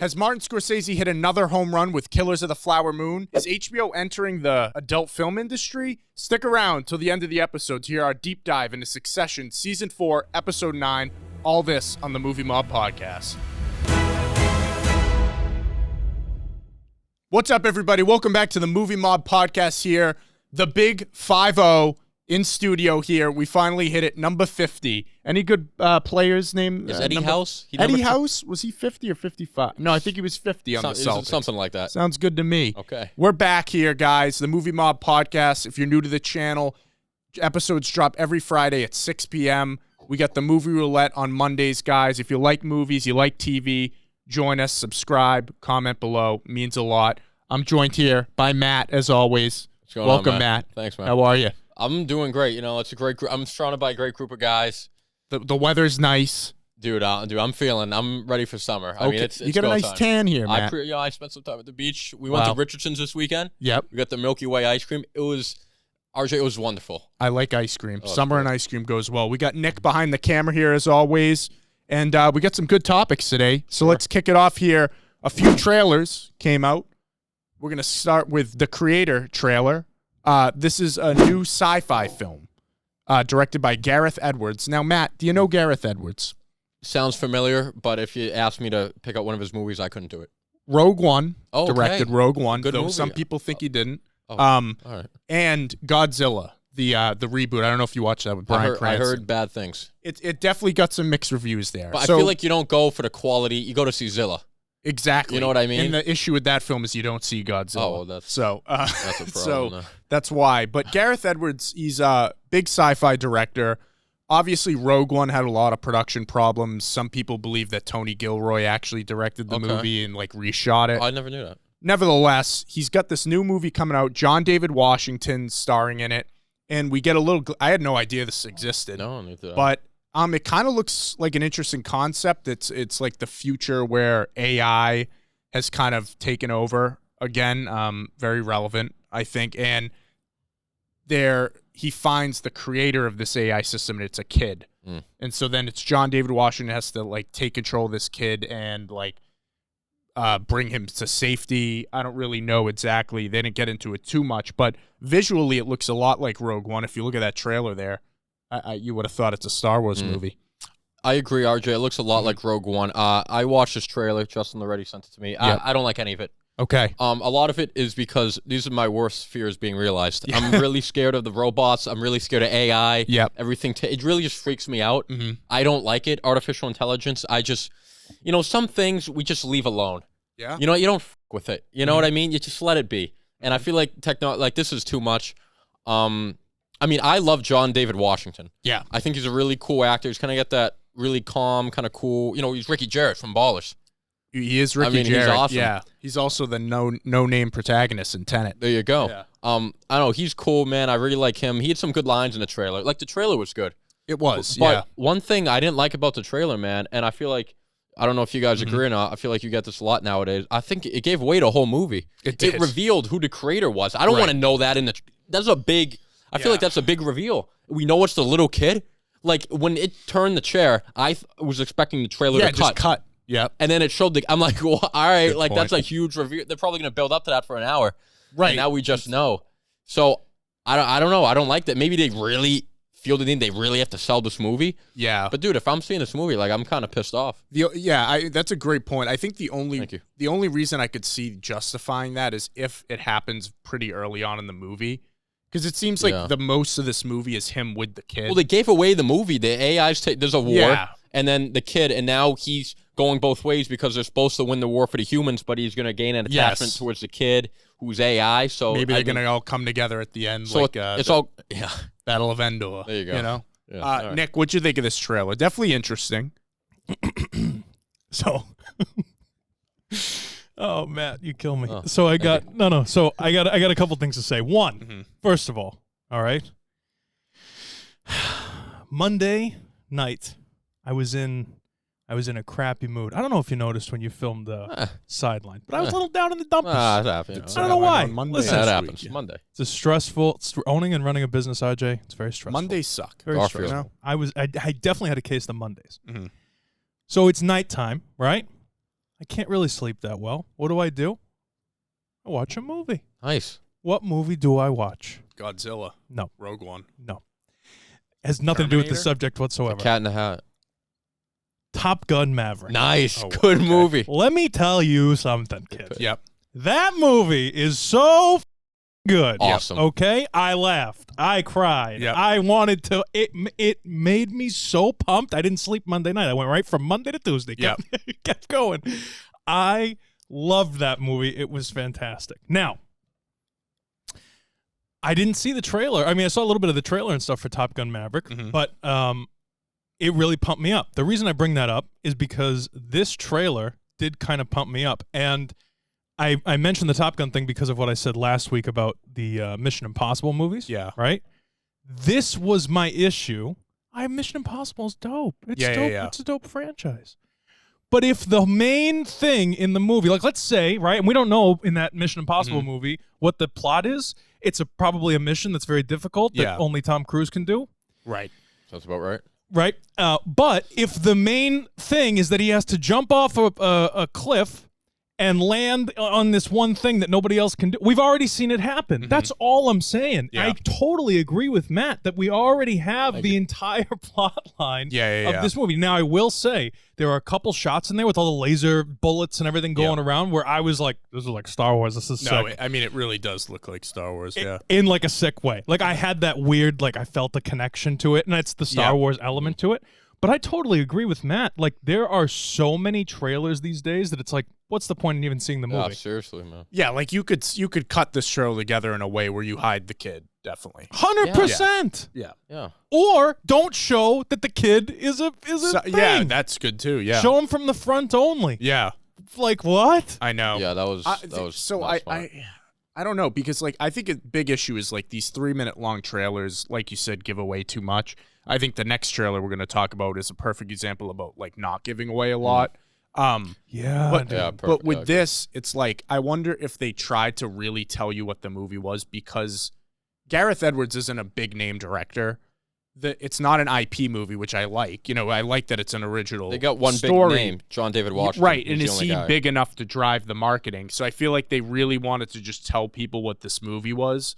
Has Martin Scorsese hit another home run with Killers of the Flower Moon? Is HBO entering the adult film industry? Stick around till the end of the episode to hear our deep dive into Succession Season 4, Episode 9. All this on the Movie Mob Podcast. What's up, everybody? Welcome back to the Movie Mob Podcast here. The big 5-0 in studio here. We finally hit it, number 50. Any good players named? Is Eddie House? Eddie House? Was he 50 or 55? No, I think he was 50 on the Celtics. Something like that. Sounds good to me. Okay. We're back here, guys. The Movie Mob Podcast. If you're new to the channel, episodes drop every Friday at 6 p.m. We got the Movie Roulette on Mondays, guys. If you like movies, you like TV, join us, subscribe, comment below. Means a lot. I'm joined here by Matt, as always. What's going Welcome, on, Matt. Thanks, man. How are you? I'm doing great. You know, it's a great group. I'm surrounded by a great group of guys. The weather's nice. Dude, I'm ready for summer. Okay. I mean, it's you got a nice time. Tan here, Matt. I spent some time at the beach. We went to Richardson's this weekend. Yep. We got the Milky Way ice cream. It was wonderful. I like ice cream. Oh, Summer and ice cream goes well. We got Nick behind the camera here, as always, and we got some good topics today. So let's kick it off here. A few trailers came out. We're going to start with the Creator trailer. This is a new sci-fi film directed by Gareth Edwards. Now, Matt, do you know Gareth Edwards? Sounds familiar, but if you asked me to pick out one of his movies, I couldn't do it. Rogue One. Okay. Directed Rogue One, Good though movie. some people think he didn't. Oh, all right. And Godzilla, the reboot. I don't know if you watched that with Bryan Cranston. I heard bad things. It definitely got some mixed reviews there. But I feel like you don't go for the quality. You go to see Zilla. Exactly. You know what I mean? And the issue with that film is you don't see Godzilla. Oh, well, that's a problem. So that's why. But Gareth Edwards, he's a big sci-fi director. Obviously, Rogue One had a lot of production problems. Some people believe that Tony Gilroy actually directed the movie and reshot it. Oh, I never knew that. Nevertheless, he's got this new movie coming out. John David Washington starring in it, and we get a little. I had no idea this existed. No, neither did I. But it kind of looks like an interesting concept. It's like the future where AI has kind of taken over again. Very relevant, I think. And he finds the creator of this AI system, and it's a kid. And so then it's John David Washington has to take control of this kid and bring him to safety. I don't really know exactly. They didn't get into it too much, but visually it looks a lot like Rogue One. If you look at that trailer there, you would have thought it's a Star Wars movie. I agree, RJ. It looks a lot like Rogue One. I watched this trailer. Justin Loretti sent it to me. Yep. I don't like any of it. Okay. A lot of it is because these are my worst fears being realized. Yeah. I'm really scared of the robots. I'm really scared of AI. Yep. Everything. It really just freaks me out. I don't like it. Artificial intelligence. I just, some things we just leave alone. Yeah. You don't f with it. You know what I mean? You just let it be. And I feel like this is too much. I love John David Washington. Yeah. I think he's a really cool actor. He's kind of got that really calm, kind of cool. He's Ricky Jarrett from Ballers. He is Ricky Jarrett. He's awesome. Yeah. He's also the no-name protagonist in Tenet. There you go. Yeah. I don't know. He's cool, man. I really like him. He had some good lines in the trailer. The trailer was good. It was, but one thing I didn't like about the trailer, man, and I feel like, I don't know if you guys agree or not, I feel like you get this a lot nowadays. I think it gave away the whole movie. It did. It revealed who the creator was. I don't want to know that that's a big, I feel like that's a big reveal. We know it's the little kid. When it turned the chair, I was expecting the trailer to cut. Just cut. Yep. And then it showed I'm like, well, all right, that's a huge reveal. They're probably going to build up to that for an hour. Right. And now we just know. So, I don't know. I don't like that. Maybe they really feel the need they really have to sell this movie. Yeah. But, dude, if I'm seeing this movie, I'm kind of pissed off. That's a great point. I think the only reason I could see justifying that is if it happens pretty early on in the movie. Because it seems like the most of this movie is him with the kid. Well, they gave away the movie. The AI's there's a war, and then the kid, and now he's going both ways because they're supposed to win the war for the humans, but he's going to gain an attachment towards the kid who's AI. So maybe they're going to all come together at the end. So it's all Battle of Endor. There you go. Right. Nick, what'd you think of this trailer? Definitely interesting. So. Oh, Matt, you kill me. So I got So I got a couple things to say. One, first of all right. Monday night, I was in a crappy mood. I don't know if you noticed when you filmed the sideline, but I was a little down in the dumps. That happens. I don't know why. Listen, that happens. Monday. It's stressful. Owning and running a business, RJ. It's very stressful. Mondays suck. Very stressful. I definitely had a case of Mondays. So it's nighttime, right? I can't really sleep that well. What do? I watch a movie. Nice. What movie do I watch? Godzilla. No. Rogue One. No. Has nothing to do with the subject whatsoever. Cat in the Hat. Top Gun Maverick. Nice. Good movie. Let me tell you something, kid. Yep. That movie is so good. Awesome. Okay? I laughed. I cried. Yep. I wanted to. It made me so pumped. I didn't sleep Monday night. I went right from Monday to Tuesday. Kept going. I loved that movie. It was fantastic. Now, I didn't see the trailer. I mean, I saw a little bit of the trailer and stuff for Top Gun Maverick, but it really pumped me up. The reason I bring that up is because this trailer did kind of pump me up. And I mentioned the Top Gun thing because of what I said last week about the Mission Impossible movies. Yeah. Right? This was my issue. Mission Impossible is dope. It's dope. Yeah. It's a dope franchise. But if the main thing in the movie, like let's say, right, and we don't know in that Mission Impossible movie what the plot is, it's probably a mission that's very difficult that only Tom Cruise can do. Right. That's about right. Right. But if the main thing is that he has to jump off a cliff and land on this one thing that nobody else can do, we've already seen it happen. That's all I'm saying. Yeah. I totally agree with Matt that we already have the entire plot line of this movie. Now, I will say there are a couple shots in there with all the laser bullets and everything going around where I was like, this is like Star Wars. This is sick. I mean, it really does look like Star Wars, In like a sick way. Like I had that weird, like I felt a connection to it, and it's the Star Wars element to it. But I totally agree with Matt. Like, there are so many trailers these days that it's like, what's the point in even seeing the movie? Yeah, seriously, man. Yeah, like you could cut this trailer together in a way where you hide the kid, definitely. 100%. Yeah. Or don't show that the kid is a thing. Yeah, that's good too. Yeah. Show him from the front only. Yeah. Like what? I know. Yeah, that was so not I smart. I don't know, because like I think a big issue is like these 3-minute long trailers, like you said, give away too much. I think the next trailer we're going to talk about is a perfect example about like not giving away a lot. But with this, it's like I wonder if they tried to really tell you what the movie was, because Gareth Edwards isn't a big name director. It's not an IP movie, which I like. You know, I like that it's an original. They got one story. big name, John David Washington. Right, and is he big enough to drive the marketing? So I feel like they really wanted to just tell people what this movie was.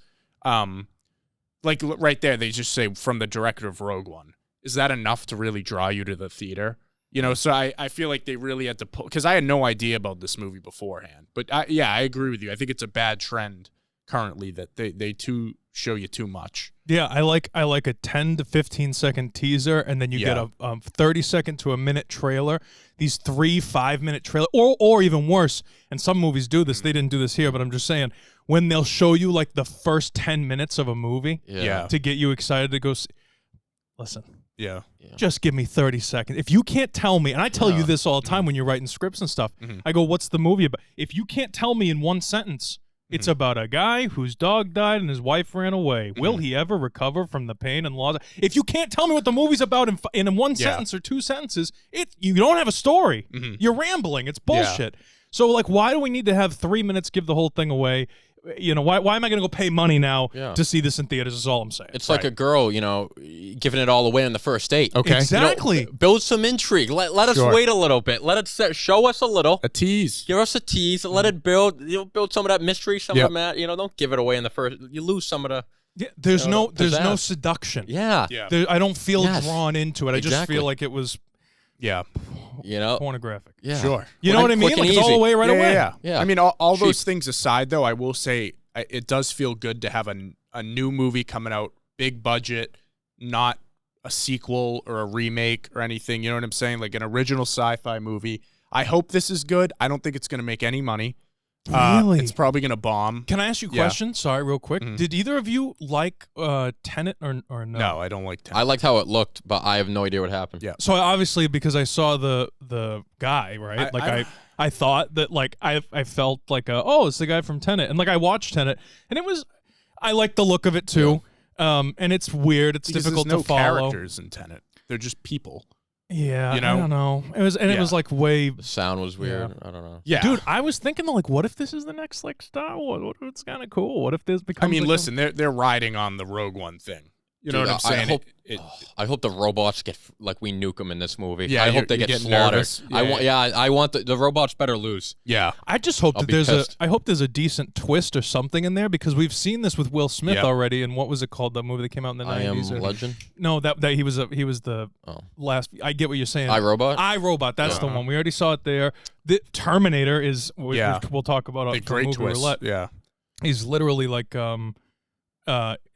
Like right there, they just say from the director of Rogue One. Is that enough to really draw you to the theater? You know, so I feel like they really had to pull, because I had no idea about this movie beforehand. But I agree with you. I think it's a bad trend currently that they too show you too much. Yeah, I like a 10 to 15 second teaser, and then you get a 30-second to a minute trailer. These 3-5-minute trailer, or even worse. And some movies do this. They didn't do this here, but I'm just saying, when they'll show you like the first 10 minutes of a movie to get you excited to go see. Listen. Yeah. Just give me 30 seconds. If you can't tell me, and I tell you this all the time when you're writing scripts and stuff, I go, what's the movie about? If you can't tell me in one sentence, it's about a guy whose dog died and his wife ran away. Will he ever recover from the pain and loss? If you can't tell me what the movie's about in one sentence or 2 sentences, you don't have a story. You're rambling. It's bullshit. So, like, why do we need to have 3 minutes give the whole thing away? You know, why am I going to go pay money now to see this in theaters is all I'm saying. It's like a girl, you know, giving it all away on the first date. Okay. Exactly. You know, build some intrigue. Let us wait a little bit. Let it show us a little. A tease. Give us a tease. Let it build. Build some of that mystery, some of that. You know, don't give it away in the first. You lose some of the. Yeah, there's no seduction. Yeah. I don't feel drawn into it. I just feel like it was. Yeah. You know, pornographic. Yeah. Sure. You know what I mean? Like it's all away right away. Yeah. I mean, all those things aside, though, I will say it does feel good to have a new movie coming out, big budget, not a sequel or a remake or anything. You know what I'm saying? Like an original sci-fi movie. I hope this is good. I don't think it's going to make any money. Really? It's probably going to bomb. Can I ask you a question? Sorry, real quick. Did either of you like Tenet or no? No, I don't like Tenet. I liked how it looked, but I have no idea what happened. Yeah. So obviously, because I saw the guy, right? I thought that like I felt like it's the guy from Tenet, and like I watched Tenet, and I liked the look of it too. And it's weird. It's difficult to follow. There's no characters in Tenet. They're just people. Yeah, you know? I don't know. It was it was like way. The sound was weird. I don't know. Yeah, dude, I was thinking like, what if this is the next like Star Wars? What if it's kind of cool? What if this becomes? I mean, like listen, they're riding on the Rogue One thing. You know what I'm saying? I hope the robots get like we nuke them in this movie. Yeah, I hope they get slaughtered. I want the robots better lose. Yeah, I just hope I hope there's a decent twist or something in there because we've seen this with Will Smith already. And what was it called? That movie that came out in the 90s? I Am Legend. No, that he was the last. I get what you're saying. iRobot. That's the one. We already saw it there. The Terminator is. We'll talk about a great twist. Roulette. Yeah, he's literally like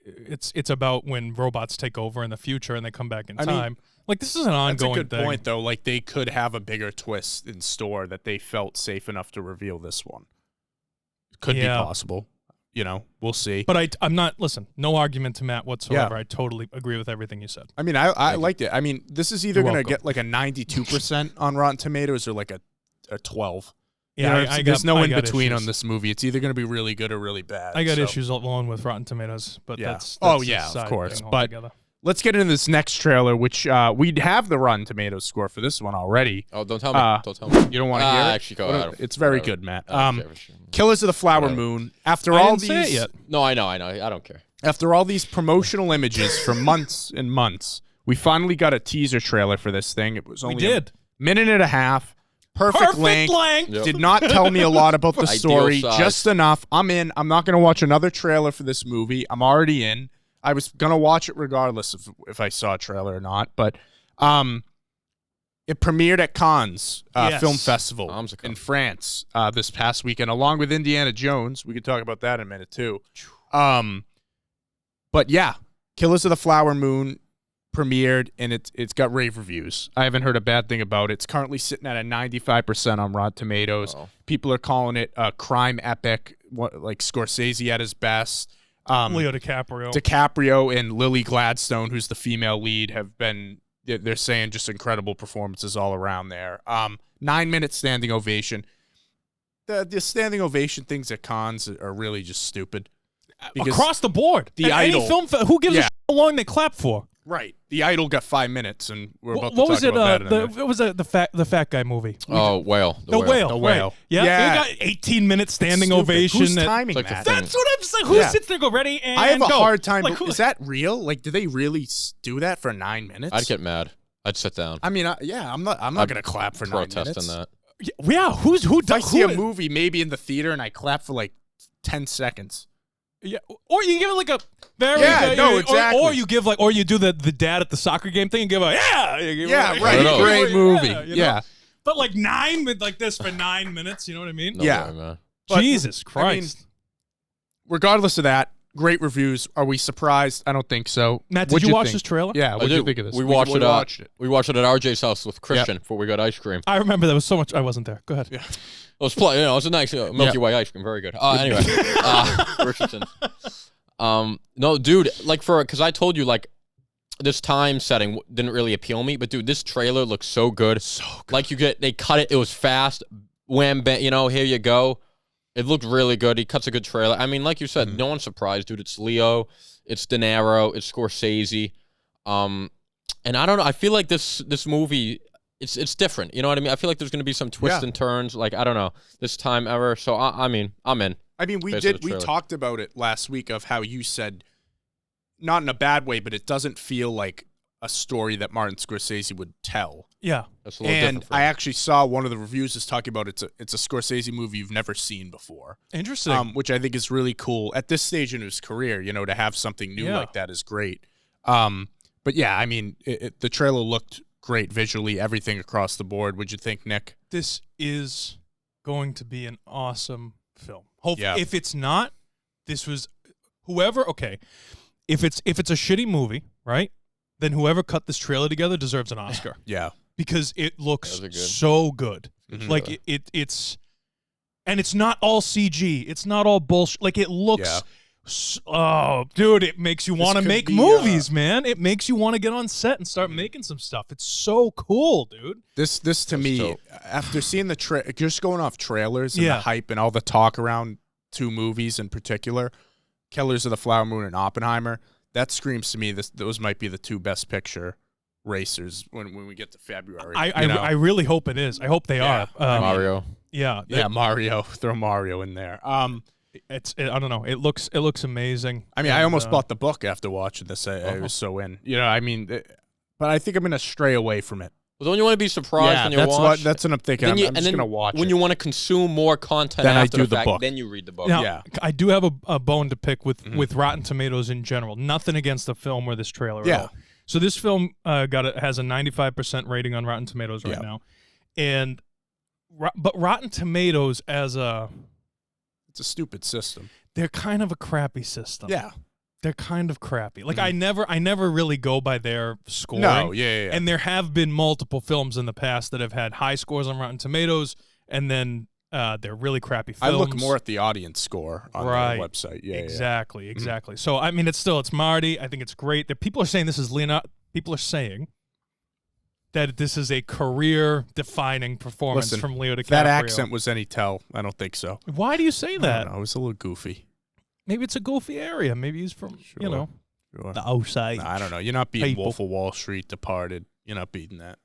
It's about when robots take over in the future and they come back in time. Like, this is an ongoing thing. That's a good point, though. Like, they could have a bigger twist in store that they felt safe enough to reveal this one. Could be possible. You know, we'll see. But I'm not, listen, no argument to Matt whatsoever. Yeah. I totally agree with everything you said. I mean, I liked it. I mean, this is either going to get like a 92% on Rotten Tomatoes or like a 12. Yeah, there's no in between on this movie. It's either going to be really good or really bad. I got issues alone with Rotten Tomatoes, but that's of course. But let's get into this next trailer, which we'd have the Rotten Tomatoes score for this one already. Oh, don't tell me. Don't tell me. You don't want to hear it? Actually, go ahead. It's very good, Matt. Killers of the Flower Moon. After all these, say it yet. No, I know. I don't care. After all these promotional images for months and months, we finally got a teaser trailer for this thing. It was only a minute and a half. Perfect length. Yep. Did not tell me a lot about the story. Just enough. I'm in. I'm not going to watch another trailer for this movie. I'm already in. I was going to watch it regardless of if I saw a trailer or not. But it premiered at Cannes Film Festival in France this past weekend, along with Indiana Jones. We could talk about that in a minute, too. But yeah, Killers of the Flower Moon premiered, and it's got rave reviews. I haven't heard a bad thing about it. It's currently sitting at a 95% on Rotten Tomatoes. People are calling it a crime epic, like Scorsese at his best. Leo DiCaprio. DiCaprio and Lily Gladstone, who's the female lead, have been, they're saying, just incredible performances all around there. 9-minute standing ovation. The standing ovation things at Cannes are really just stupid. Across the board. The Idol. Any film, who gives a shit how long they clap for? Right. The Idol got 5 minutes, and we're about to talk about that. What was it? The fat guy movie? Oh, Whale. The Whale. The Whale. Right. Yeah. They got 18-minute standing ovation. Who's timing that? That's what I'm saying. Who sits there and go, ready, and I have a go. hard time. Like, is that real? Like, do they really do that for 9 minutes? I'd get mad. I'd sit down. I mean, I'm not going to clap for 9 minutes. Protest on that. Yeah, who does? I see a movie maybe in the theater and I clap for like 10 seconds. Yeah, or you give it like a very exactly. Or you give or you do the dad at the soccer game thing and give a right, great movie, yeah. But like 9 like this for 9 minutes, you know what I mean? No way, man. Jesus Christ! I mean, regardless of that, great reviews. Are we surprised? I don't think so. Matt, did you watch this trailer? Yeah, what did you think of this? We watched it. We watched it at RJ's house with Christian before we got ice cream. I remember there was so much. I wasn't there. Go ahead. Yeah. It was it was a nice Milky Way ice cream, very good. Anyway, Richardson. No, dude, like because I told you like this time setting didn't really appeal me, but dude, this trailer looks so good. So good. Like they cut it. It was fast. Wham, bam, here you go. It looked really good. He cuts a good trailer. I mean, like you said, no one's surprised, dude. It's Leo, it's De Niro, it's Scorsese, and I don't know. I feel like this movie. It's different, you know what I mean? I feel like there's going to be some twists and turns, like, I don't know, this time ever. So, I mean, I'm in. I mean, we talked about it last week of how you said, not in a bad way, but it doesn't feel like a story that Martin Scorsese would tell. Yeah. That's a little different. I actually saw one of the reviews is talking about it's a Scorsese movie you've never seen before. Interesting. Which I think is really cool. At this stage in his career, to have something new like that is great. But yeah, I mean, the trailer looked great visually, everything across the board. What'd you think, Nick? This is going to be an awesome film. If it's not, this was whoever. Okay, if it's a shitty movie, right? Then whoever cut this trailer together deserves an Oscar. Yeah, because it looks so good. Mm-hmm. Like it's, and it's not all CG. It's not all bullshit. Like it looks. Yeah. Oh, dude, it makes you want to make movies, man. It makes you want to get on set and start making some stuff. It's so cool, dude. This to me, dope. After seeing just going off trailers and the hype and all the talk around two movies in particular, Killers of the Flower Moon and Oppenheimer, that screams to me those might be the two best picture racers when we get to February. I really hope it is. I hope they are. Mario. Yeah. Mario. Throw Mario in there. I don't know. It looks amazing. I mean, I almost bought the book after watching this. I was so in. You know, I mean, but I think I'm gonna stray away from it. Well, don't you want to be surprised when you watch? That's what I'm thinking. I'm just gonna watch when it. you want to consume more content Then after I do the the fact, book. then you read the book. Now, I do have a bone to pick with Rotten Tomatoes in general. Nothing against the film or this trailer at all. So this film has a 95% rating on Rotten Tomatoes right now, and but Rotten Tomatoes it's a stupid system. They're kind of a crappy system. Yeah. They're kind of crappy. Like I never really go by their scoring. No, yeah. And there have been multiple films in the past that have had high scores on Rotten Tomatoes, and then they're really crappy films. I look more at the audience score on their website. Yeah, exactly. So I mean, it's Marty. I think it's great. People are saying this is Leonardo. People are saying that this is a career-defining performance from Leo DiCaprio. That accent was any tell. I don't think so. Why do you say that? I don't know. It was a little goofy. Maybe it's a goofy area. Maybe he's from, the outside. No, I don't know. You're not beating Wolf of Wall Street, Departed. You're not beating that.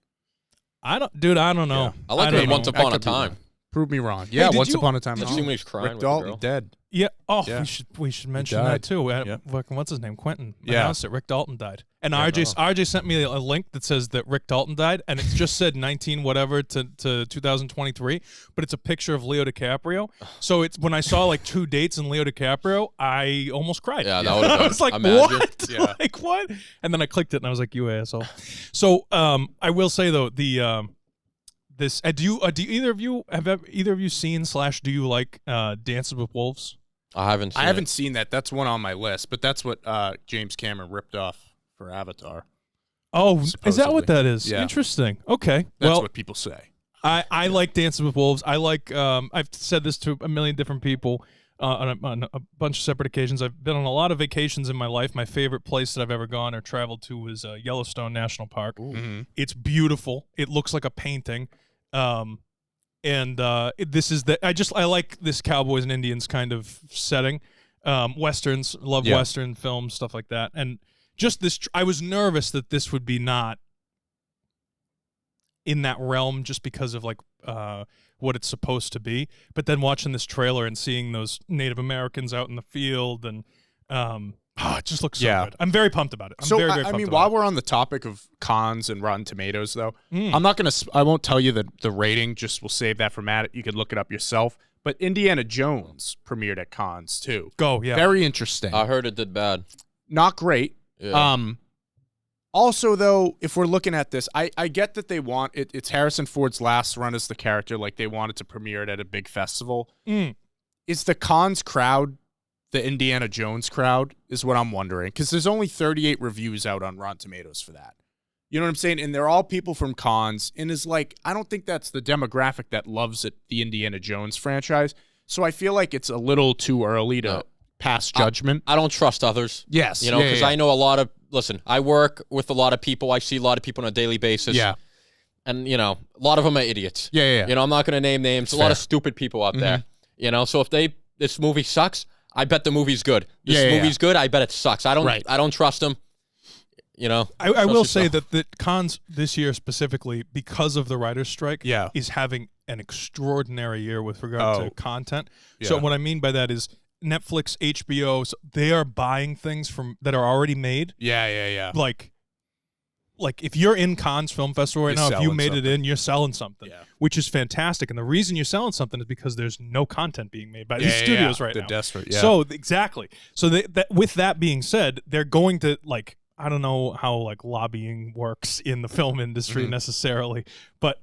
I don't know. Yeah. I like it Once Upon a Time. Prove me wrong. Yeah, Once Upon a Time. Did you see when he's crying Rick with Dalton the girl? dead. Yeah. Oh, Yeah. we should mention that too. What's his name? Quentin announced it. Rick Dalton died, and RJ sent me a link that says that Rick Dalton died, and it just said 19 whatever to 2023, but it's a picture of Leo DiCaprio. So it's when I saw like 2 dates in Leo DiCaprio, I almost cried. Yeah, that would have been. I was like, what? Yeah. Like what? And then I clicked it, and I was like, you asshole. So I will say though do either of you seen / do you like Dances with Wolves? I haven't seen that. That's one on my list, but that's what James Cameron ripped off for Avatar. Oh, supposedly. Is that what that is? Yeah. Interesting. Okay. That's what people say. I like Dances with Wolves. I like I've said this to a million different people on a bunch of separate occasions. I've been on a lot of vacations in my life. My favorite place that I've ever gone or traveled to was Yellowstone National Park. It's beautiful. It looks like a painting. This is I like this cowboys and Indians kind of setting. Westerns, love Western films, stuff like that. And just this, I was nervous that this would be not in that realm just because of like what it's supposed to be. But then watching this trailer and seeing those Native Americans out in the field and it just looks so good. I'm very pumped about it. I'm very pumped about while it. we're on the topic of cons and Rotten Tomatoes, though, I won't tell you the rating. Just we'll save that for Matt. You could look it up yourself. But Indiana Jones premiered at cons too. Very interesting. I heard it did bad. Not great. Yeah. Also, though, if we're looking at this, I get that they want it. It's Harrison Ford's last run as the character. Like they wanted to premiere it at a big festival. Is the cons crowd the Indiana Jones crowd is what I'm wondering, because there's only 38 reviews out on Rotten Tomatoes for that. You know what I'm saying? And they're all people from cons, and is like, I don't think that's the demographic that loves it, the Indiana Jones franchise. So I feel like it's a little too early to pass judgment. I don't trust others. Yes. Because I know a lot of, I work with a lot of people. I see a lot of people on a daily basis. Yeah. And, a lot of them are idiots. Yeah. I'm not going to name names. A lot of stupid people out there. So if this movie sucks, I bet the movie's good. This movie's good. I bet it sucks. I don't trust them. I will say that the cons this year specifically, because of the writer's strike, is having an extraordinary year with regard to content. Yeah. So what I mean by that is Netflix, HBO, they are buying things that are already made. Yeah. Like if you're in Cannes Film Festival right now, if you made it in, you're selling something, which is fantastic. And the reason you're selling something is because there's no content being made by these studios right now. They're desperate. Yeah. So exactly. So with that being said, they're going to I don't know how lobbying works in the film industry necessarily, but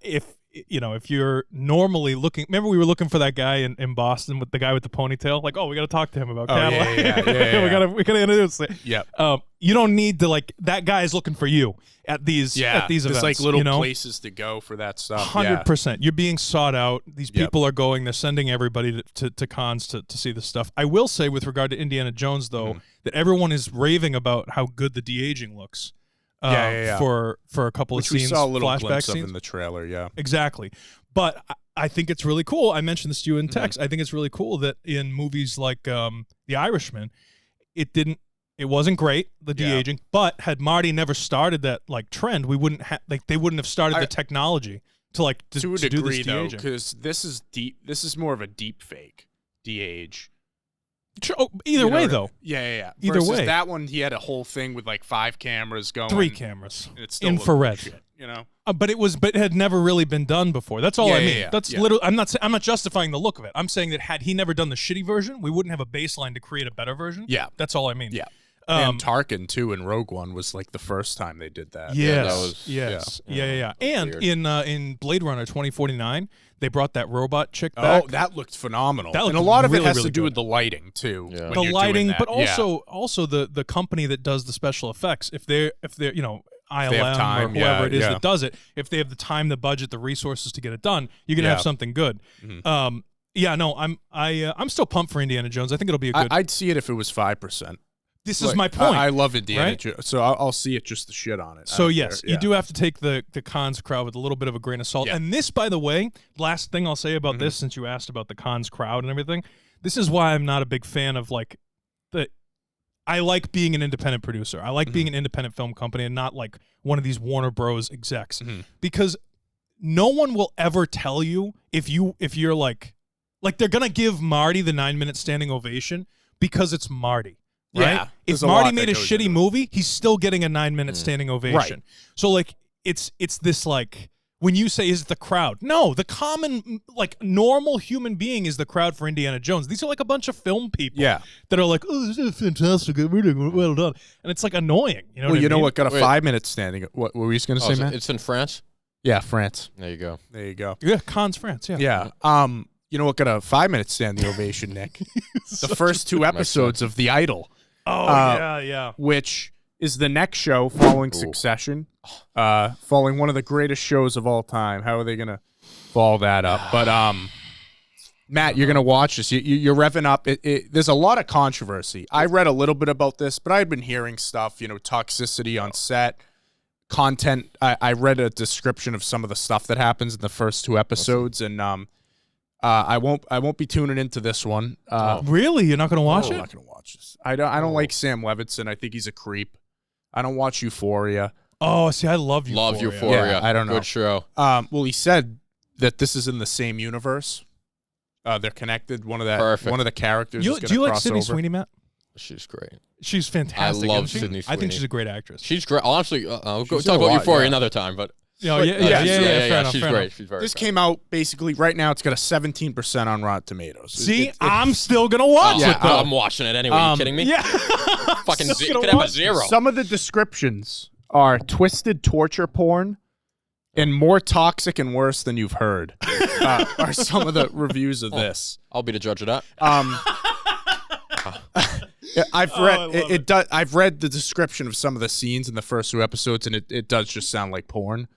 if you're normally looking, remember we were looking for that guy in Boston with the guy with the ponytail, we got to talk to him about Cadillac. we gotta introduce it. Yeah. You don't need to that guy is looking for you at these events. There's little places to go for that stuff. 100%. You're being sought out. These people are going. They're sending everybody to cons to see this stuff. I will say with regard to Indiana Jones though, that everyone is raving about how good the de-aging looks. For a couple of scenes, we saw a little flashback glimpse scenes of in the trailer. Yeah, exactly. But I think it's really cool. I mentioned this to you in text. I think it's really cool that in movies like The Irishman, it wasn't great, the de-aging. But had Marty never started that trend, we wouldn't have they wouldn't have started the technology to to a degree do this though, de-aging. because this is deep. This is more of a deep fake. de-age. Either way, though. Yeah. Either Versus way. that one, he had a whole thing with like 5 cameras going. 3 cameras. And it still looked Infrared. like shit, you know? But it had never really been done before. That's all I mean. Yeah. That's literally. I'm not justifying the look of it. I'm saying that had he never done the shitty version, we wouldn't have a baseline to create a better version. Yeah. That's all I mean. Yeah. And Tarkin too in Rogue One was like the first time they did that. Yes. Yeah. And in Blade Runner 2049, they brought that robot chick Oh, back. that looked phenomenal. That looked and a lot of really, it has really to do good. with the lighting too. Yeah. when The you're lighting, doing that. but also the company that does the special effects. If they're ILM time, or whoever it is yeah. that does it, if they have the time, the budget, the resources to get it done, you're gonna Yeah. have something good. Mhm. I'm still pumped for Indiana Jones. I think it'll be a good. I'd see it if it was 5%. This is my point. I love Indiana right? Jones, so I'll see it just the shit on it. I So don't yes, care. you Yeah. do have to take the cons crowd with a little bit of a grain of salt. Yeah. And this, by the way, last thing I'll say about this, since you asked about the cons crowd and everything, this is why I'm not a big fan of like the. I like being an independent producer. I like being an independent film company and not like one of these Warner Bros. Execs, because no one will ever tell you if you're like they're gonna give Marty the 9-minute standing ovation because it's Marty. Right? Yeah, If there's a Marty lot made a that goes shitty into it. movie, he's still getting a 9-minute standing ovation. Right. So like it's this like when you say is it the crowd? No, the common like normal human being is the crowd for Indiana Jones. These are like a bunch of film people Yeah. that are like, oh, this is fantastic, really well done, and it's like annoying. You know? Well, what you I know mean? what got a Wait. 5-minute standing? What were you just gonna say, Matt? It's in France. Yeah, France. There you go. There you go. Yeah, Cannes, France. Yeah. Yeah. You know what got a 5-minute standing ovation, Nick? The first 2 episodes of The Idol, Oh yeah. which is the next show following Succession, following one of the greatest shows of all time. How are they gonna follow that up? But Matt, you're gonna watch this. You're revving up. There's a lot of controversy. I read a little bit about this, but I had been hearing stuff. Toxicity on set, content. I read a description of some of the stuff that happens in the first 2 episodes, and I won't be tuning into this one. Really, you're not gonna watch I'm it? not gonna watch this. I don't like Sam Levinson. I think he's a creep. I don't watch Euphoria. Oh, see, I love you. Love Euphoria. Yeah, I don't know. Good show. Well, he said that this is in the same universe. They're connected. One of the characters. Do is gonna you like cross Sydney over. Sweeney, Matt? She's great. She's fantastic. I love isn't she? Sydney I think Sweeney. she's a great actress. She's great. Honestly, we'll She's talk in a about lot, Euphoria yeah. another time, but Yeah. Fair enough, she's fair great. enough. She's very This good. came out basically right now. It's got a 17% on Rotten Tomatoes. See, I'm still gonna watch Oh, it though. I'm watching it anyway. Are you kidding me? Yeah. Fucking Still you gonna could have a watch it. 0. Some of the descriptions are twisted torture porn and more toxic and worse than you've heard. Are some of the reviews of this. I'll be the judge of that. I've I read love it. Does. I've read the description of some of the scenes in the first 2 episodes, and it does just sound like porn.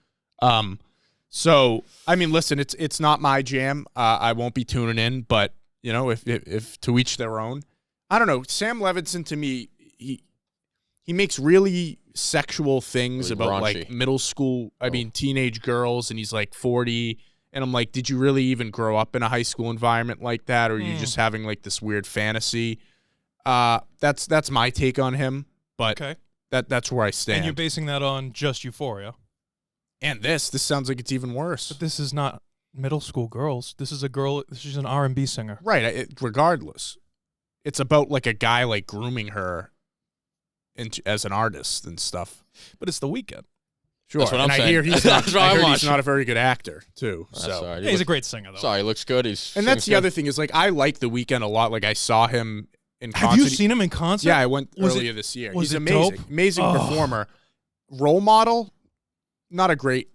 So I mean, listen, it's not my jam. I won't be tuning in, but if to each their own. I don't know. Sam Levinson to me, he makes really sexual things Really about raunchy. like middle school. I mean, teenage girls, and he's like 40. And I'm like, did you really even grow up in a high school environment like that, or are you just having like this weird fantasy? That's my take on him, but Okay. that's where I stand. And you're basing that on just Euphoria. And this sounds like it's even worse. But this is not middle school girls. This is a girl. She's an R&B singer. Right. Regardless, it's about like a guy like grooming her as an artist and stuff. But it's The Weeknd. Sure. That's what and I'm I hear saying. he's not. That's what I I'm heard he's watching. not a very good actor too. That's So. all right. Yeah, he's a great singer though. Sorry, he looks good. And that's the other thing is like I like The Weeknd a lot. Like I saw him in concert. Have you seen him in concert? Yeah, I went Was earlier this year. was He's it amazing. dope? Amazing Oh. performer. Role model, not a great.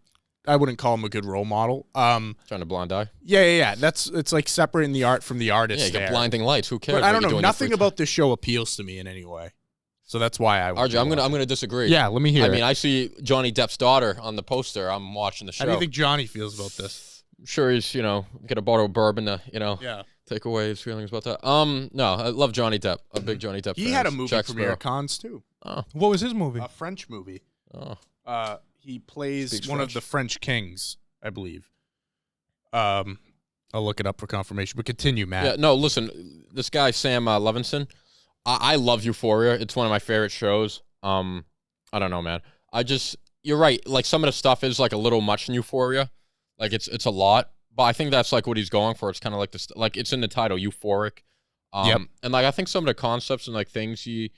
I wouldn't call him a good role model. Trying to blind eye. Yeah. It's like separating the art from the artist. Yeah, you there. got blinding lights. Who cares? But I what don't you do know. in your Nothing free about this show appeals to me in any way. So that's why I. RJ, I'm gonna disagree. Yeah, let me hear. I mean, I see Johnny Depp's daughter on the poster. I'm watching the show. how do you think Johnny feels about this? I'm sure he's get a bottle of bourbon to Yeah, take away his feelings about that. No, I love Johnny Depp. A big Johnny Depp. he fan. had a movie Jack premiere Sparrow. at Cannes too. What was his movie? A French movie. Oh, He plays Speaks one French. of the French kings, I believe. I'll look it up for confirmation. But continue, Matt. yeah. No, listen, this guy Sam Levinson. I love Euphoria. It's one of my favorite shows. I don't know, man. You're right. Like some of the stuff is like a little much in Euphoria. Like it's a lot. But I think that's like what he's going for. It's kind of like this, like it's in the title, euphoric. Yep. And like I think some of the concepts and like things he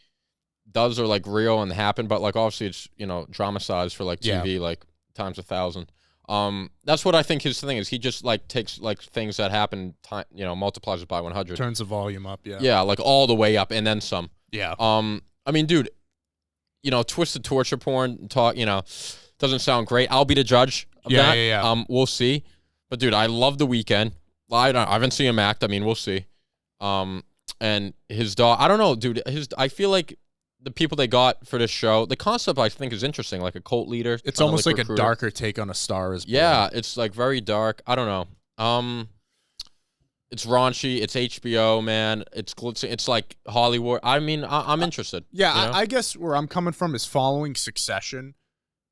does are like real and happen, but like obviously it's dramatized for like TV like times 1,000. That's what I think his thing is. He just like takes like things that happen, multiplies it by 100, turns the volume up. Yeah, like all the way up and then some. Yeah. I mean, dude, twisted torture porn talk, doesn't sound great. I'll be the judge of that. Yeah. We'll see. But dude, I love The Weeknd. I haven't seen him act. I mean, we'll see. And his dog, I don't know, dude. I feel like the people they got for this show, the concept I think is interesting, like a cult leader. It's almost like a darker take on A Star Is Born. Yeah, it's like very dark. I don't know. It's raunchy. It's HBO, man. It's glitzy. It's like Hollywood. I mean, I'm interested. Yeah, I guess where I'm coming from is following Succession.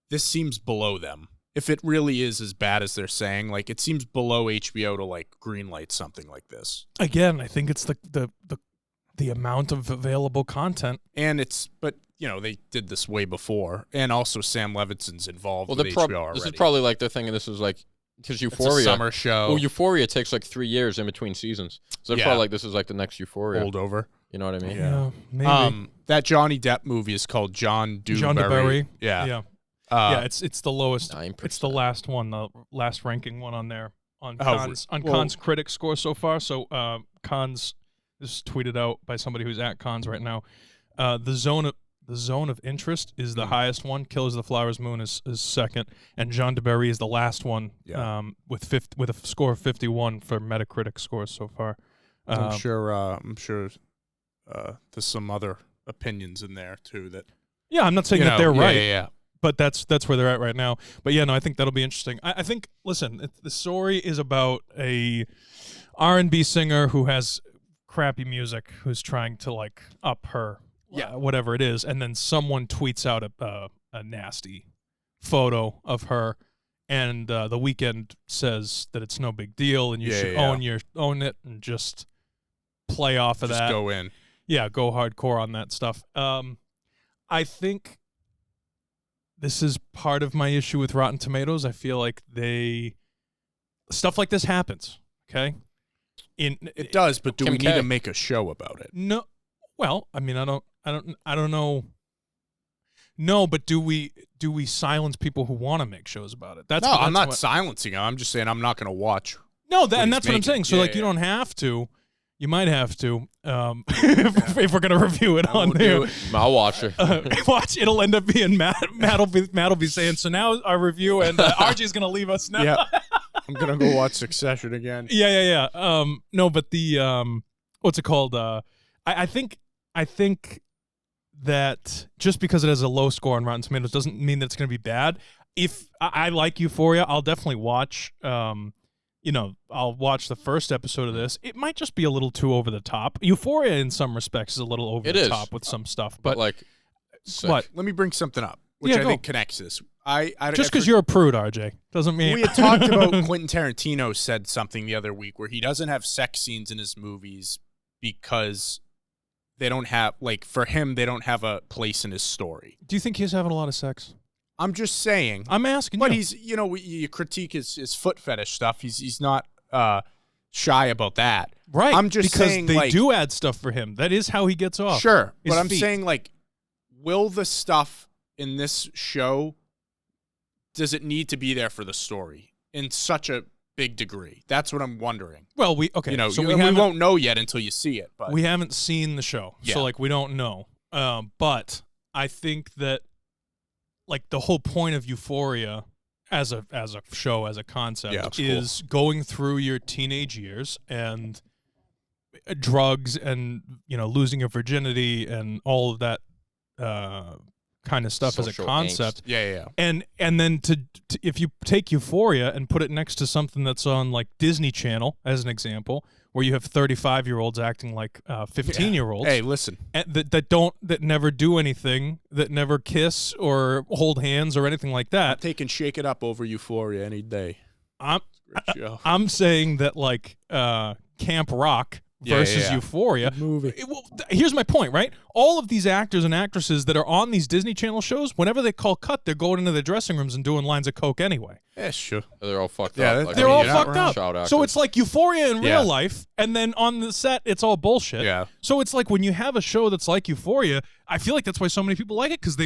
This seems below them. If it really is as bad as they're saying, like it seems below HBO to like greenlight something like this. Again, I think it's the amount of available content. And but they did this way before, and also Sam Levinson's involved with HBO already. This is probably like they're thinking this is like because Euphoria, it's a summer show. Well, Euphoria takes like 3 years in between seasons, so they're probably like this is like the next Euphoria holdover. You know what I mean? Yeah, maybe. That Johnny Depp movie is called John Dewberry. Yeah. It's the lowest. 9%. It's the last one, the last ranking one on there on Cons critic score so far. So Cons, this is tweeted out by somebody who's at Cons right now. The zone of interest is the highest one. Killers of the Flowers Moon is second, and John DeBerry is the last one. With a score of 51 for Metacritic scores so far. I'm sure. There's some other opinions in there too that. Yeah, I'm not saying that they're right. Yeah. But that's where they're at right now. But yeah, no, I think that'll be interesting. I think, listen, the story is about a R&B singer who has crappy music, who's trying to like up her, whatever it is, and then someone tweets out a nasty photo of her, and The Weeknd says that it's no big deal, and you should own it and just play off of that. Just go in. Yeah, go hardcore on that stuff. I think this is part of my issue with Rotten Tomatoes. I feel like stuff like this happens. Okay, it does, but do we need to make a show about it? No. Well, I mean, I don't know. No, but do we silence people who want to make shows about it? I'm not silencing them. I'm just saying I'm not going to watch. No, and that's what I'm saying. So you don't have to. You might have to if we're gonna review it on there. I'll watch it. Watch. It'll end up being Matt'll be saying. So now our review, and RJ's gonna leave us now. Yeah, I'm gonna go watch Succession again. Yeah. No, but the what's it called? I think that just because it has a low score on Rotten Tomatoes doesn't mean that it's gonna be bad. If I like Euphoria, I'll definitely watch. I'll watch the first episode of this. It might just be a little too over the top. Euphoria, in some respects, is a little over the top with some stuff. But like, what? Let me bring something up, which I think connects this. Just because you're a prude, RJ, doesn't mean we had talked about. Quentin Tarantino said something the other week where he doesn't have sex scenes in his movies because they don't have, like, for him, they don't have a place in his story. Do you think he's having a lot of sex? I'm just saying. I'm asking but you. He's, you critique his foot fetish stuff. He's not shy about that. Right. I'm just saying, they do add stuff for him. That is how he gets off. Sure. But I'm saying, like, will the stuff in this show, does it need to be there for the story in such a big degree? That's what I'm wondering. Well, we won't know yet until you see it. But we haven't seen the show. Yeah. So, like, we don't know. But I think that, like, the whole point of Euphoria as a show, as a concept, is going through your teenage years and drugs and, losing your virginity and all of that kind of stuff. Social as a concept. Angst. Yeah. And then to if you take Euphoria and put it next to something that's on, like, Disney Channel, as an example, where you have 35-year-olds acting like 15-year-olds. Hey, listen. That never do anything, that never kiss or hold hands or anything like that. I'm taking Shake It Up over Euphoria any day. I'm saying that, like, Camp Rock versus Euphoria. Movie. Here's my point, right? All of these actors and actresses that are on these Disney Channel shows, whenever they call cut, they're going into their dressing rooms and doing lines of coke anyway. Yeah, sure. They're all fucked Yeah, up. Like, They're all you're not fucked wrong. up. Child actors. So it's like Euphoria in Yeah. real life, and then on the set, it's all bullshit. Yeah. So it's like when you have a show that's like Euphoria, I feel like that's why so many people like it, because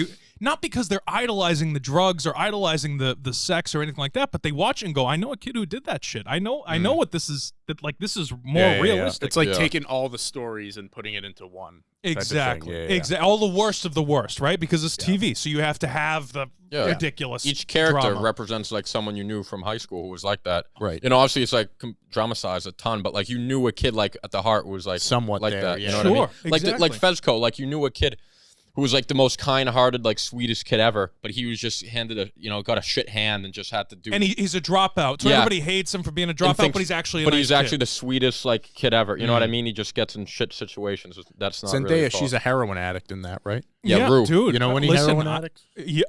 not because they're idolizing the drugs or idolizing the sex or anything like that, but they watch and go, I know a kid who did that shit. I know what this is. That like this is more realistic. It's like taking all the stories and putting it into one. Exactly. Type of thing. Exactly. All the worst of the worst, right? Because it's TV, so you have to have the ridiculous. Each character drama. represents like someone you knew from high school who was like that. Right. You know, obviously it's like dramatized a ton, but like you knew a kid like at the heart was like Somewhat like there, that. yeah. You know what I mean? Sure, Like exactly. like Fezco, like you knew a kid who was like the most kind-hearted, like sweetest kid ever, but he was just got a shit hand and just had to do. And he's a dropout, so Yeah. everybody hates him for being a dropout, thinks- but he's actually a but nice he's kid. actually the sweetest like kid ever. You know what I mean? He just gets in shit situations. That's not Zendaya, really his fault. she's a heroin addict in that, right? Yeah, Rue. dude. You know any listen, heroin addicts?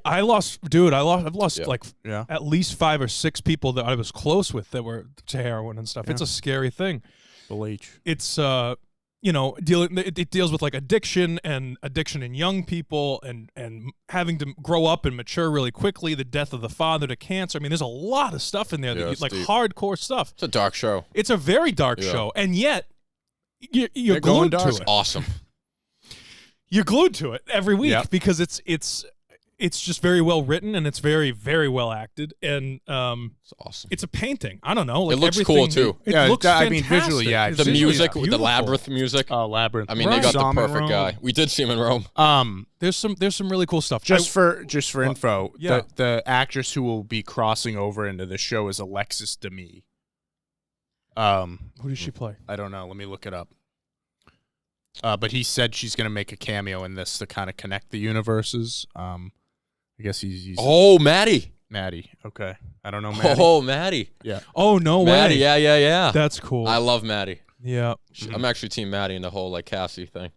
I've lost Yeah. like Yeah. at least 5 or 6 people that I was close with that were to heroin and stuff. It's a scary thing. Bill H. It's it deals with like addiction in young people and having to grow up and mature really quickly, the death of the father to cancer. I mean, there's a lot of stuff in there Yeah, that it's like deep. hardcore stuff. It's a dark show. It's a very dark Yeah. show, and yet you're They're going glued to dark. it. Awesome. You're glued to it every week Yeah. because it's just very well written and it's very, very well acted, and It's awesome. it's a painting. I don't know. Like It looks everything- cool, too. It Yeah, looks I mean, fantastic. visually, yeah, It's The visually music, the beautiful. labyrinth music. Labyrinth. I mean, they got the Saw 'em in perfect Rome. guy. We did see him in Rome. There's some really cool stuff. Just for info, yeah. the actress who will be crossing over into the show is Alexis Demi. Who does she play? I don't know. Let me look it up. But he said she's going to make a cameo in this to kind of connect the universes. I guess he's Maddie. Maddie. Okay. I don't know Maddie. Oh, Maddie. Yeah. Oh no Maddie. way! Yeah. That's cool. I love Maddie. Yeah, I'm actually team Maddie in the whole like Cassie thing.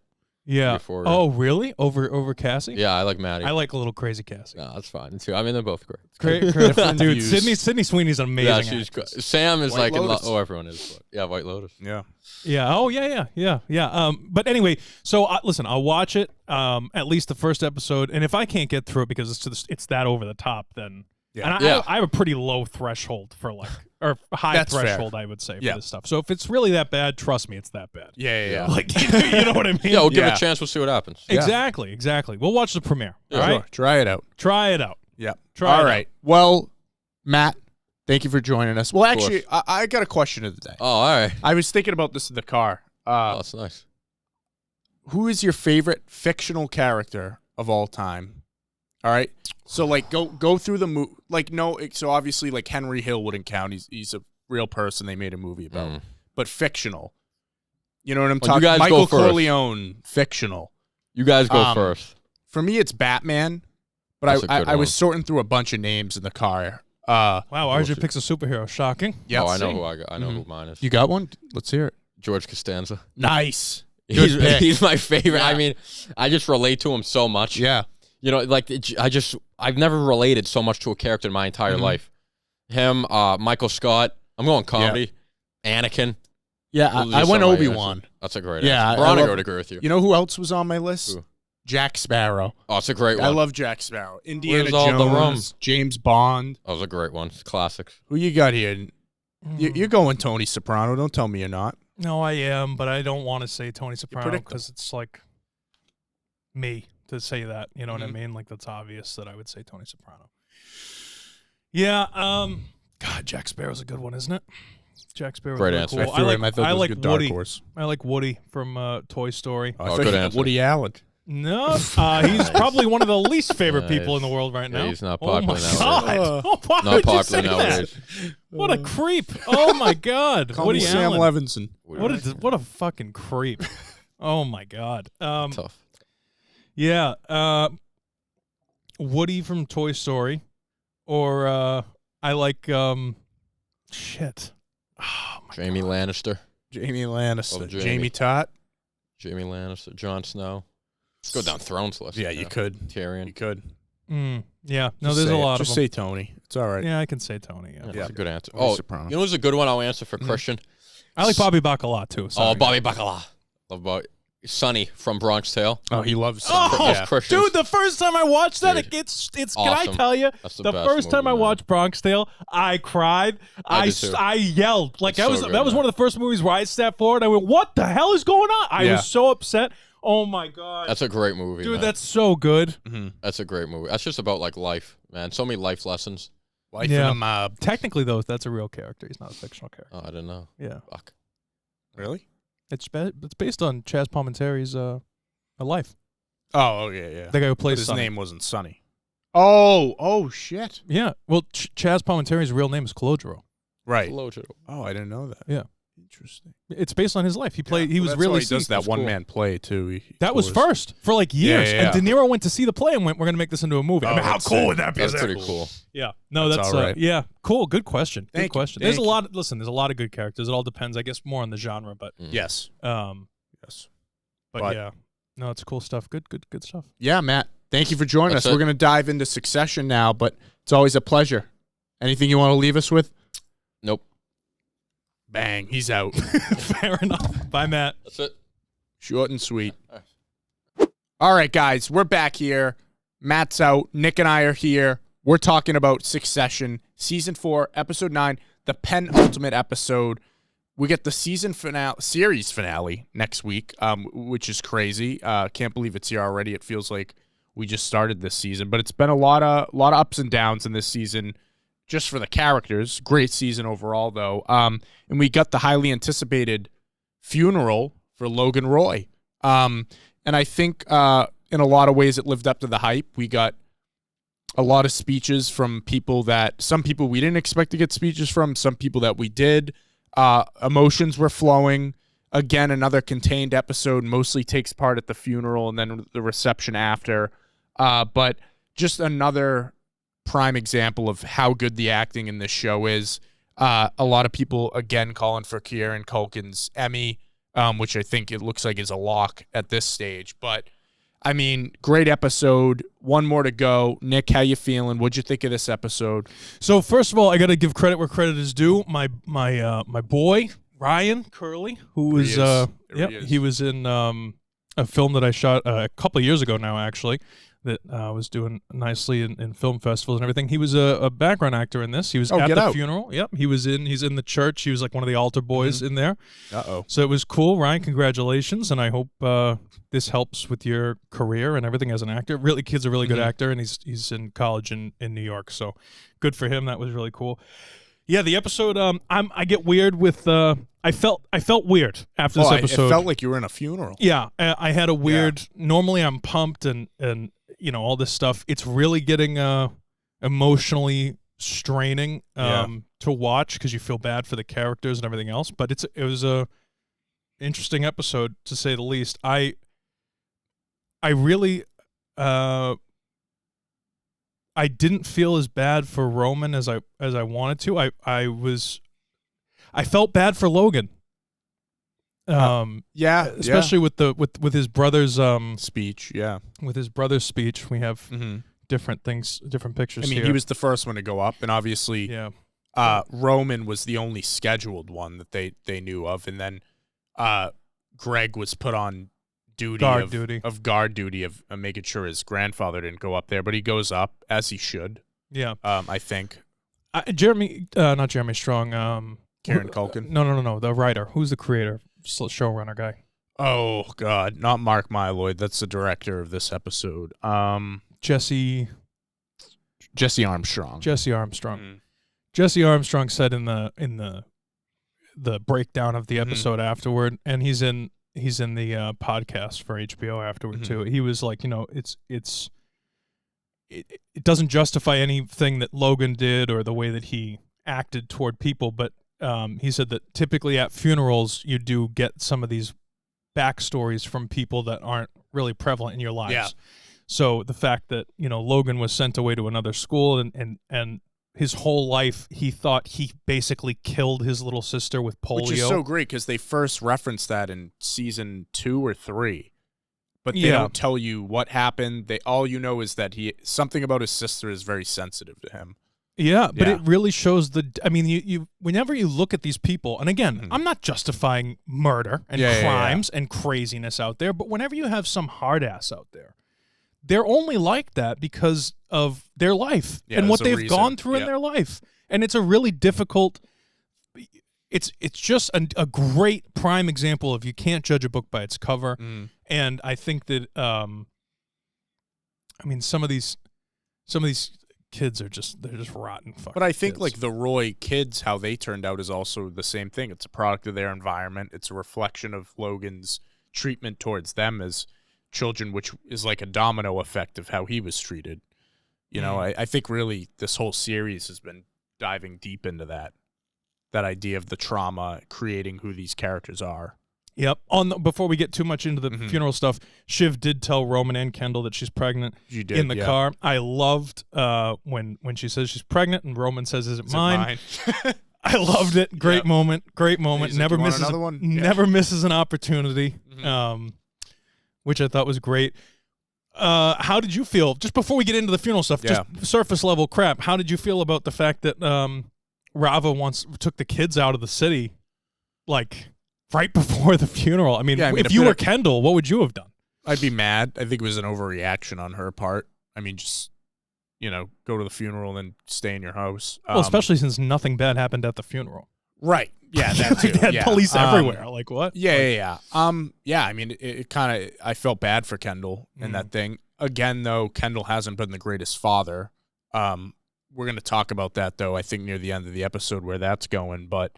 yeah. Before- Oh really? Over Cassie? Yeah, I like Maddie. I like a little crazy Cassie. No, that's fine too. I mean, they're both great. Great, Different dude. views. Sydney Sweeney's an amazing. Yeah, she's actress. good. Sam is White like Lotus. everyone is. But yeah, White Lotus. Yeah. Yeah. Oh yeah. But anyway, so listen, I'll watch it. At least the first episode, and if I can't get through it because it's that over the top, then Yeah. And Yeah. I have a pretty low threshold for like or high That's fair. threshold, I would say, Yeah. for this stuff. So if it's really that bad, trust me, it's that bad. Yeah. Like you know what I mean? Yeah, we'll give it Yeah. a chance. We'll see what happens. Yeah. Exactly. We'll watch the premiere. Yeah. All right. Sure. Try it out. Try it out. Yeah. Try All it right. Well, Matt, thank you for joining us. Well, Of actually, I got a question of the day. Oh, all right. I was thinking about this in the car. Oh, that's nice. Who is your favorite fictional character of all time? All right. So like go through the movie. Like so obviously like Henry Hill wouldn't count. He's a real person they made a movie about. But fictional. You know what I'm Well, you talking guys Michael go first. Corleone, fictional. You guys go Um, first. For me it's Batman, but That's a I good was one. sorting through a bunch of names in the car. Wow, RJ Bullshit. picks a superhero. Shocking. Yeah. Oh, I know who I got. I know Mhm. who mine is. You got one? Let's hear it. George Costanza. Nice. Good pick. He's my favorite. Yeah. I mean, I just relate to him so much. Yeah. You know, like I've never related so much to a character in my entire Mhm. life. Him, Michael Scott. I'm going comedy. Anakin. Yeah, Those are I just went some of my Obi-Wan. answers. That's a great Yeah, answer. I Veronica love- would agree with you. You know who else was on my list? Who? Jack Sparrow. Oh, it's a great one. I love Jack Sparrow. Indiana Where's all the rum? Jones, James Bond. That was a great one. It's classics. Who you got here? You're going Tony Soprano. Don't tell me you're not. No, I am, but I don't want to say Tony Soprano predictable. because it's like me to say that. You know what I Mhm. mean? Like that's obvious that I would say Tony Soprano. Yeah. God, Jack Sparrow's a good one, isn't it? Jack Sparrow's Great really answer. cool. I thought I it was a like good dark Woody. horse. I like Woody from Toy Story. I Oh, thought good you had answer. Woody Allen. No, he's probably one of the least favorite people in the world right Yeah, now. he's not Oh popular my nowadays. God! Oh, why Not would you popular say that? nowadays. What a creep! Oh my God! Call Woody me Sam Allen. Levinson. What a fucking creep! Oh my God! Tough. Yeah, Woody from Toy Story, or I like shit. Oh my Jamie Lannister. Jamie Lannister. Oh, Jamie. Jamie. Tot. Jamie Lannister. Jon Snow. Let's go down Thrones list. Yeah, you could. You Tyrion. could. Yeah, no, Just there's say a it. lot Just of them. say Tony. It's all right. Yeah, I can say Tony. Yeah. Yeah, Yeah. that's a good answer. Tony Oh, Soprano. you know what's a good one I'll answer for Christian? I like Bobby Bacala too. Sorry. Oh, Bobby Bacala. Love Bobby. Sonny from Bronx Tale. Oh, he loves. Oh, yeah. dude! The first time I watched that, Dude, it's. awesome. Can I tell you? That's The best first time movie, I man. watched Bronx Tale, I cried. I did too. I yelled. Like It's so good, that was man. one of the first movies where I stepped forward. I went, "What the hell is going on?" I was so upset. Oh my god, That's a great movie, dude! man. That's so good. That's a great movie. That's just about like life, man. So many life lessons. Life Yeah. in a mob. Technically, though, that's a real character. He's not a fictional character. Oh, I didn't know. Yeah, Fuck. Really? it's based on Chaz Palminteri's a life. Oh, yeah. The guy who But plays his Sonny. name wasn't Sonny. Oh, shit. Yeah. Well, Chaz Palminteri's real name is Calogero. Right. Lojo. Oh, I didn't know that. Yeah. Interesting. It's based on his life. He played. He was that's really. why he does sick. that It's one cool. man play too. He That was tours. first for like years, Yeah. and De Niro went to see the play and went, "We're going to make this into a movie." I Oh, mean, how that's cool sick. would that be? That's pretty cool. Yeah. No, That's that's all right. yeah. Cool. Good question. Good Thank you. question. Thank There's a you. lot. Listen, there's a lot of good characters. It all depends, I guess, more on the genre, but Yes. yes. But But- yeah, no, it's cool stuff. Good stuff. Yeah, Matt. Thank you for joining That's us. it. We're going to dive into Succession now, but it's always a pleasure. Anything you want to leave us with? Nope. Bang. He's out. Fair enough. Bye, Matt. That's it. Short and sweet. All right, guys. We're back here. Matt's out. Nick and I are here. We're talking about Succession, Season 4, Episode 9, the penultimate episode. We get the series finale next week, which is crazy. Can't believe it's here already. It feels like we just started this season, but it's been a lot of ups and downs in this season, just for the characters. Great season overall, though. And we got the highly anticipated funeral for Logan Roy. And I think in a lot of ways it lived up to the hype. We got a lot of speeches from some people we didn't expect to get speeches from, some people that we did. Emotions were flowing. Again, another contained episode, mostly takes part at the funeral and then the reception after. But just another prime example of how good the acting in this show is. A lot of people, again, calling for Kieran Culkin's Emmy, which I think it looks like is a lock at this stage. But, I mean, great episode. One more to go. Nick, how you feeling? What'd you think of this episode? So first of all, I got to give credit where credit is due. My boy Ryan Curley, who was he was in a film that I shot a couple of years ago now, actually, that was doing nicely in film festivals and everything. He was a background actor in this. He was at the funeral. Yep, he's in the church. He was like one of the altar boys in there. So it was cool. Ryan, congratulations, and I hope this helps with your career and everything as an actor. Really, kid's a really good actor, and he's in college in New York. So good for him. That was really cool. Yeah, the episode. I get weird with. I felt weird after this episode. It felt like you were in a funeral. Yeah, I had a weird. Yeah. Normally, I'm pumped and you know all this stuff. It's really getting emotionally straining to watch because you feel bad for the characters and everything else. But it was a interesting episode to say the least. I really I didn't feel as bad for Roman as I wanted to. I felt bad for Logan. Especially with his brother's speech. Yeah, with his brother's speech, we have different things, different pictures. I mean, here. he was the first one to go up, and obviously, Roman was the only scheduled one that they knew of, and then Greg was put on guard duty of making sure his grandfather didn't go up there, but he goes up as he should. Yeah, I think. Not Jeremy Strong. Kieran Culkin. No. The writer. Who's the creator? Showrunner guy. Oh God, not Mark Mylod. That's the director of this episode. Jesse Armstrong. Jesse Armstrong. Jesse Armstrong said in the breakdown of the episode afterward, and he's in the podcast for HBO afterward too. He was like, it doesn't justify anything that Logan did or the way that he acted toward people, but he said that typically at funerals you do get some of these backstories from people that aren't really prevalent in your lives. Yeah. So the fact that Logan was sent away to another school and his whole life he thought he basically killed his little sister with polio, which is so great because they first referenced that in season 2 or 3, but they don't tell you what happened. All you know is that something about his sister is very sensitive to him. Yeah, but Yeah. it really shows I mean, you whenever you look at these people, and again, I'm not justifying murder and crimes and craziness out there, but whenever you have some hard ass out there, they're only like that because of their life and what they've gone through in their life. And it's a really difficult it's just a great prime example of you can't judge a book by its cover. And I think that I mean some of these kids are they're just rotten fucking But I think kids. like the Roy kids, how they turned out is also the same thing. It's a product of their environment. It's a reflection of Logan's treatment towards them as children, which is like a domino effect of how he was treated. You know, I think really this whole series has been diving deep into that idea of the trauma creating who these characters are. Yep. Before we get too much into the funeral stuff, Shiv did tell Roman and Kendall that she's pregnant in the car. I loved when she says she's pregnant and Roman says, "Is it mine?" I loved it. Great moment. Great moment. He's Never like, misses. another one? Never misses an opportunity. Which I thought was great. How did you feel just before we get into the funeral stuff? Just surface level crap. How did you feel about the fact that Rava once took the kids out of the city, like right before the funeral? I mean, if you were Kendall, what would you have done? I'd be mad. I think it was an overreaction on her part. I mean, just, go to the funeral and then stay in your house. Well, especially since nothing bad happened at the funeral. Right. Yeah, that too. They had police everywhere. Like, what? Yeah. I mean, it kind of, I felt bad for Kendall in that thing. Again, though, Kendall hasn't been the greatest father. We're going to talk about that, though, I think near the end of the episode where that's going. But,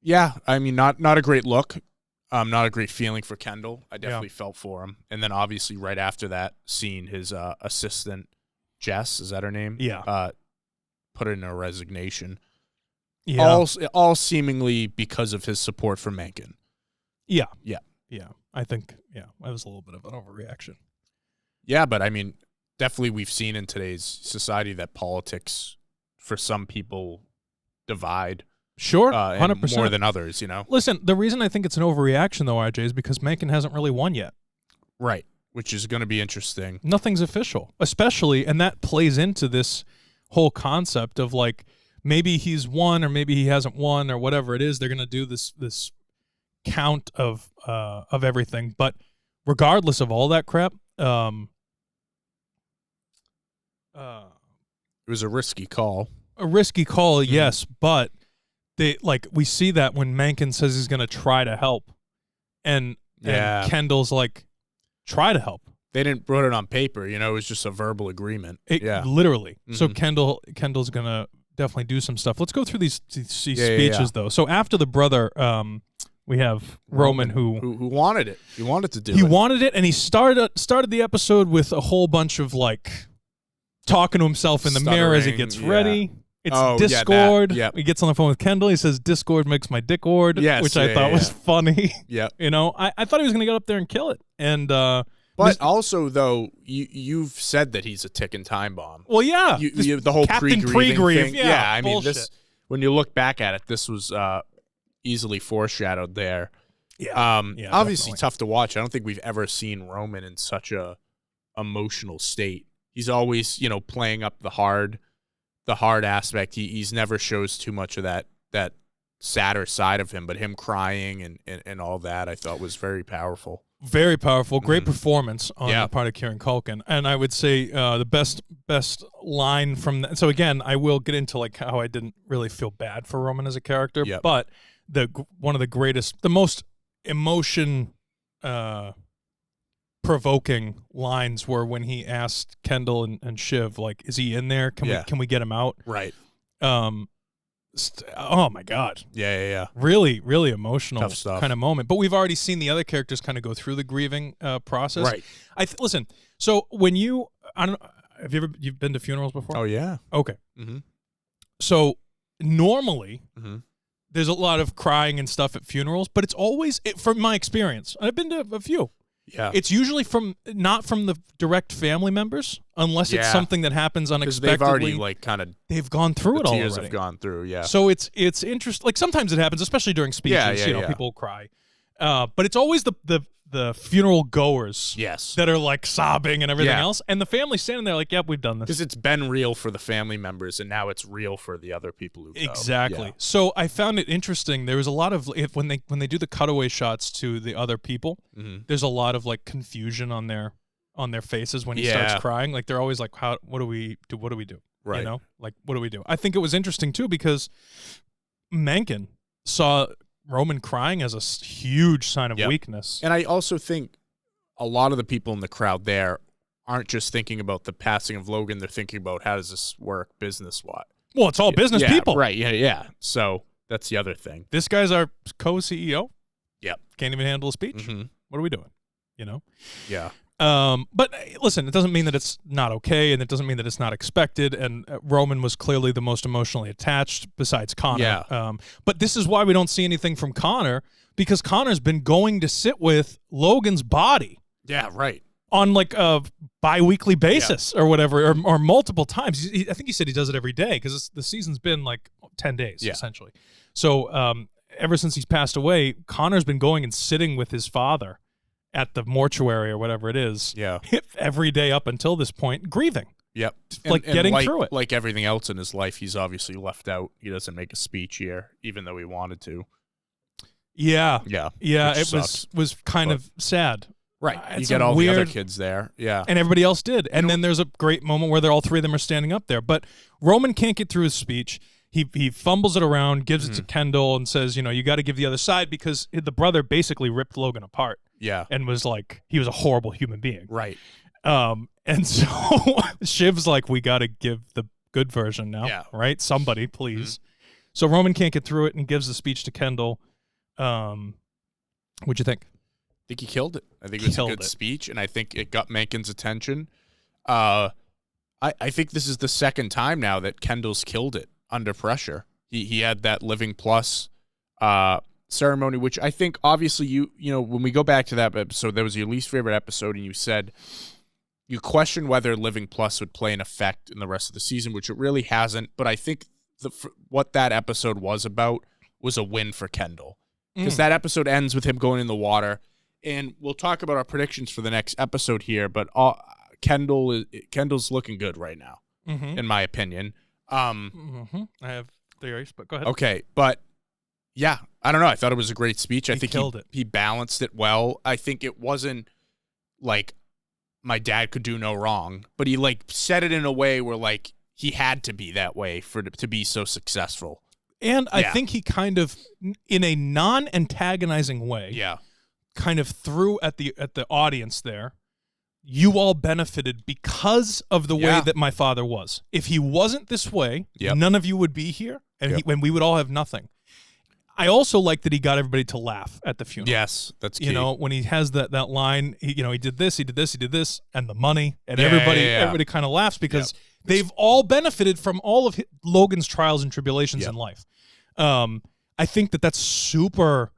yeah, I mean, not a great look. Not a great feeling for Kendall. I definitely felt for him. And then, obviously, right after that scene, his assistant, Jess, is that her name? Yeah. Put in a resignation. Yeah. All seemingly because of his support for Mencken. Yeah. Yeah. I think, that was a little bit of an overreaction. Yeah, but I mean, definitely we've seen in today's society that politics, for some people, divide. Sure, 100%. More than others, Listen, the reason I think it's an overreaction, though, RJ, is because Mencken hasn't really won yet. Right, which is going to be interesting. Nothing's official, especially, and that plays into this whole concept of, like, maybe he's won or maybe he hasn't won or whatever it is. They're going to do this count of everything. But regardless of all that crap, it was a risky call. Yes, but we see that when Mencken says he's going to try to help, and Kendall's like, try to help. They didn't put it on paper, it was just a verbal agreement. Literally. So Kendall's going to definitely do some stuff. Let's go through these speeches though. So after the brother, we have Roman who wanted it. He wanted to do it. He wanted it, and he started the episode with a whole bunch of like talking to himself in the mirror as he gets ready. It's Discord. He gets on the phone with Kendall. He says, "Discord makes my dickord," which I thought was funny. Yeah. I thought he was going to get up there and kill it. And but also, though, you've said that he's a ticking time bomb. Well, yeah. The whole Captain pre-grieve thing. Yeah, I mean, bullshit. When you look back at it, this was easily foreshadowed there. Yeah. Obviously definitely. tough to watch. I don't think we've ever seen Roman in such a emotional state. He's always, playing up the hard aspect. He's never shows too much of that sadder side of him, but him crying and all that I thought was very powerful. Very powerful. Great performance on the part of Kieran Culkin. And I would say the best line from that. So again, I will get into like how I didn't really feel bad for Roman as a character, but one of the greatest, the most emotion provoking lines were when he asked Kendall and Shiv, like, is he in there? Can we get him out? Right. Oh my God. Yeah. Really, really emotional Tough stuff. kind of moment. But we've already seen the other characters kind of go through the grieving process. Right. Listen. So when you've been to funerals before? Oh yeah. Okay. Mm-hmm. So normally there's a lot of crying and stuff at funerals, but it's always, from my experience, I've been to a few. Yeah. It's usually not from the direct family members, unless it's something that happens unexpectedly. They've already they've gone through it all tears already. have gone through, yeah. So it's interesting. Like sometimes it happens, especially during speeches. People cry. But it's always the the funeral goers. Yes. That are like sobbing and everything else, and the family standing there like, "Yep, we've done this." Because it's been real for the family members, and now it's real for the other people who go. Exactly. Yeah. So I found it interesting. There was a lot of when they do the cutaway shots to the other people, there's a lot of like confusion on their faces when he starts crying. Like they're always like, what do we do? What do we do? Right. You know, like what do we do? I think it was interesting too because Mencken saw Roman crying as a huge sign of weakness. And I also think a lot of the people in the crowd there aren't just thinking about the passing of Logan. They're thinking about how does this work business-wise. Well, it's all business people. Right, yeah. So that's the other thing. This guy's our co-CEO. Yep. Can't even handle a speech. What are we doing? You know? Yeah. But listen, it doesn't mean that it's not okay, and it doesn't mean that it's not expected. And Roman was clearly the most emotionally attached, besides Connor. Yeah. But this is why we don't see anything from Connor, because Connor's been going to sit with Logan's body. Yeah, right. On like a bi-weekly basis or whatever, or multiple times. I think he said he does it every day because the season's been like 10 days essentially. So ever since he's passed away, Connor's been going and sitting with his father at the mortuary or whatever it is. Yeah. Every day up until this point, grieving. Yep. Like getting through it. Like everything else in his life, he's obviously left out. He doesn't make a speech here, even though he wanted to. Yeah. Yeah. Yeah. It was kind of sad. Right. You get all the other kids there. Yeah. And everybody else did. And then there's a great moment where all three of them are standing up there. But Roman can't get through his speech. He fumbles it around, gives it to Kendall, and says, you got to give the other side, because the brother basically ripped Logan apart. Yeah. And was like, he was a horrible human being. Right. And so Shiv's like, we got to give the good version now. Yeah. Right? Somebody, please. So Roman can't get through it and gives the speech to Kendall. What'd you think? I think he killed it. I think it was a good speech, and I think it got Mencken's attention. I think this is the second time now that Kendall's killed it under pressure. He had that Living Plus ceremony, which I think obviously you when we go back to that episode, that was your least favorite episode, and you said you questioned whether Living Plus would play an effect in the rest of the season, which it really hasn't. But I think what that episode was about was a win for Kendall, because that episode ends with him going in the water. And we'll talk about our predictions for the next episode here, but Kendall's looking good right now, in my opinion. I have theories, but go ahead. Okay, but yeah, I don't know. I thought it was a great speech. I think he balanced it well. I think it wasn't like my dad could do no wrong, but he like said it in a way where like he had to be that way to be so successful. And I think he kind of, in a non-antagonizing way, kind of threw at the audience there, you all benefited because of the way that my father was. If he wasn't this way, none of you would be here, and we would all have nothing. I also like that he got everybody to laugh at the funeral. Yes, that's key. When he has that line, he did this, he did this, he did this, and the money, and everybody kind of laughs because they've all benefited from all of Logan's trials and tribulations in life. I think that's super.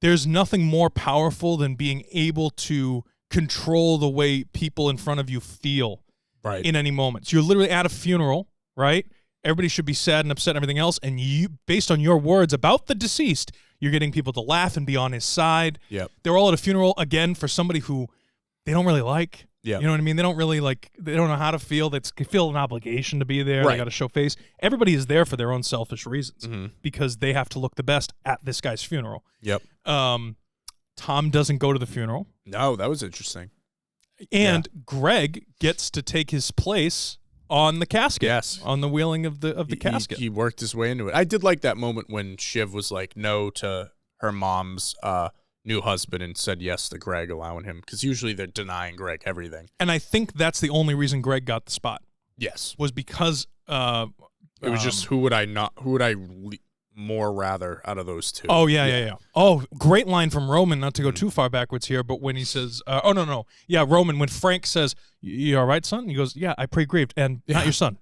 There's nothing more powerful than being able to control the way people in front of you feel in any moment. So you're literally at a funeral, right? Everybody should be sad and upset and everything else, and you, based on your words about the deceased, you're getting people to laugh and be on his side. Yep. They're all at a funeral, again, for somebody who they don't really like. Yeah. You know what I mean? They don't really they don't know how to feel. They feel an obligation to be there. They got to show face. Everybody is there for their own selfish reasons because they have to look the best at this guy's funeral. Yep. Tom doesn't go to the funeral. No, that was interesting. And Greg gets to take his place on the casket. Yes. On the wheeling of the casket. He worked his way into it. I did like that moment when Shiv was like no to her mom's new husband and said yes to Greg, allowing him, because usually they're denying Greg everything. And I think that's the only reason Greg got the spot. Yes. Was because it was just who would I more rather out of those two. Oh, yeah. Oh, great line from Roman, not to go too far backwards here, but when he says, no. Yeah, Roman, when Frank says, you all right, son? He goes, yeah, I pre-grieved, and not your son.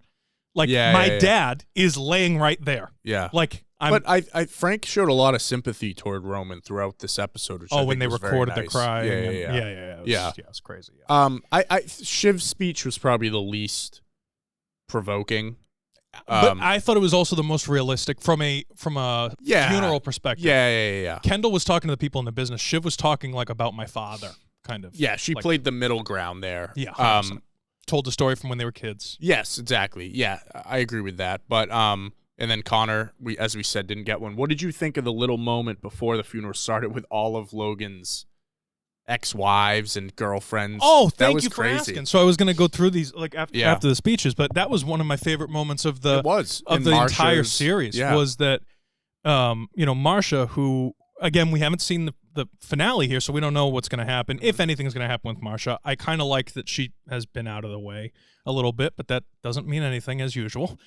Like, my dad is laying right there. Yeah. Like, but Frank showed a lot of sympathy toward Roman throughout this episode, which I when think they was recorded very nice. the cry. Yeah. It's crazy. Yeah. Shiv's speech was probably the least provoking. But I thought it was also the most realistic from a funeral perspective. Yeah. Kendall was talking to the people in the business. Shiv was talking like about my father, kind of. Yeah, she played the middle ground there. Yeah, told the story from when they were kids. Yes, exactly. Yeah, I agree with that. But and then Connor, as we said, didn't get one. What did you think of the little moment before the funeral started with all of Logan's ex-wives and girlfriends? Oh, thank was you for crazy. asking. So I was going to go through these like after the speeches, but that was one of my favorite moments of the entire series. Was that Marcia, who again we haven't seen the finale here, so we don't know what's going to happen. If anything's going to happen with Marcia, I kind of like that she has been out of the way a little bit, but that doesn't mean anything as usual,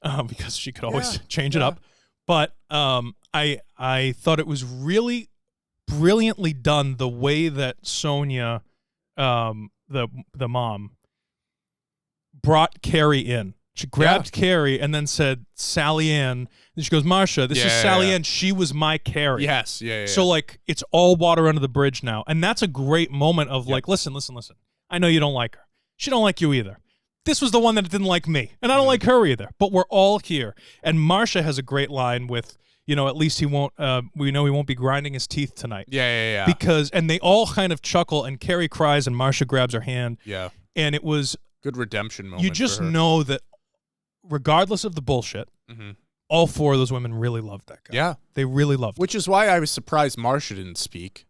because she could always change it up. But I thought it was really brilliantly done the way that Sonia, the mom, brought Carrie in. She grabbed Carrie and then said, Sally Ann. And she goes, Marcia, this is Sally Ann. She was my Carrie. Yes, yeah. So, like, it's all water under the bridge now. And that's a great moment of, like, listen. I know you don't like her. She don't like you either. This was the one that didn't like me. And I don't like her either. But we're all here. And Marcia has a great line with, at least he won't, we know he won't be grinding his teeth tonight. Yeah. And they all kind of chuckle, and Carrie cries, and Marcia grabs her hand. Yeah. And it was... Good redemption moment. You just know that regardless of the bullshit, all four of those women really loved that guy. Yeah. They really loved him. Which is why I was surprised Marcia didn't speak.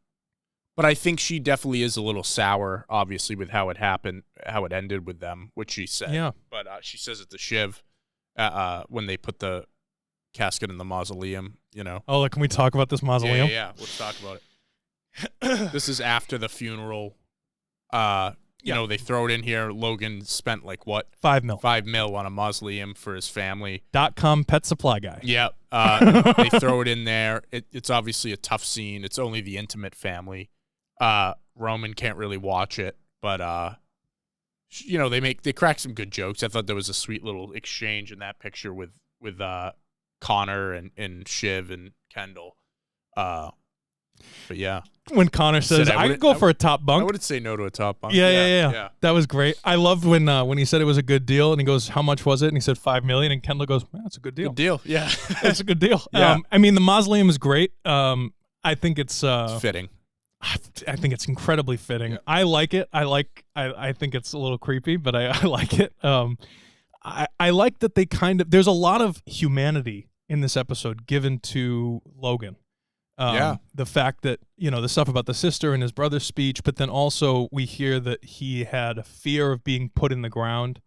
But I think she definitely is a little sour, obviously, with how it happened, how it ended with them, which she said. Yeah. But she says it to Shiv when they put the casket in the mausoleum, Oh, like, can we talk about this mausoleum? Yeah. Let's talk about it. This is after the funeral. They throw it in here. Logan spent like what? $5 million. $5 million on a mausoleum for his family. .com pet supply guy. Yep. They throw it in there. It's obviously a tough scene. It's only the intimate family. Roman can't really watch it, but they crack some good jokes. I thought there was a sweet little exchange in that picture with Connor and Shiv and Kendall. But yeah. When Connor says, I could go for a top bunk. I wouldn't say no to a top bunk. Yeah. That was great. I loved when he said it was a good deal, and he goes, how much was it? And he said $5 million, and Kendall goes, that's a good deal. Good deal, yeah. It's a good deal. Yeah. The mausoleum is great. I think it's fitting. I think it's incredibly fitting. Yeah. I like it. I think it's a little creepy, but I like it. I like that they there's a lot of humanity in this episode given to Logan. The fact that, the stuff about the sister and his brother's speech, but then also we hear that he had a fear of being put in the ground.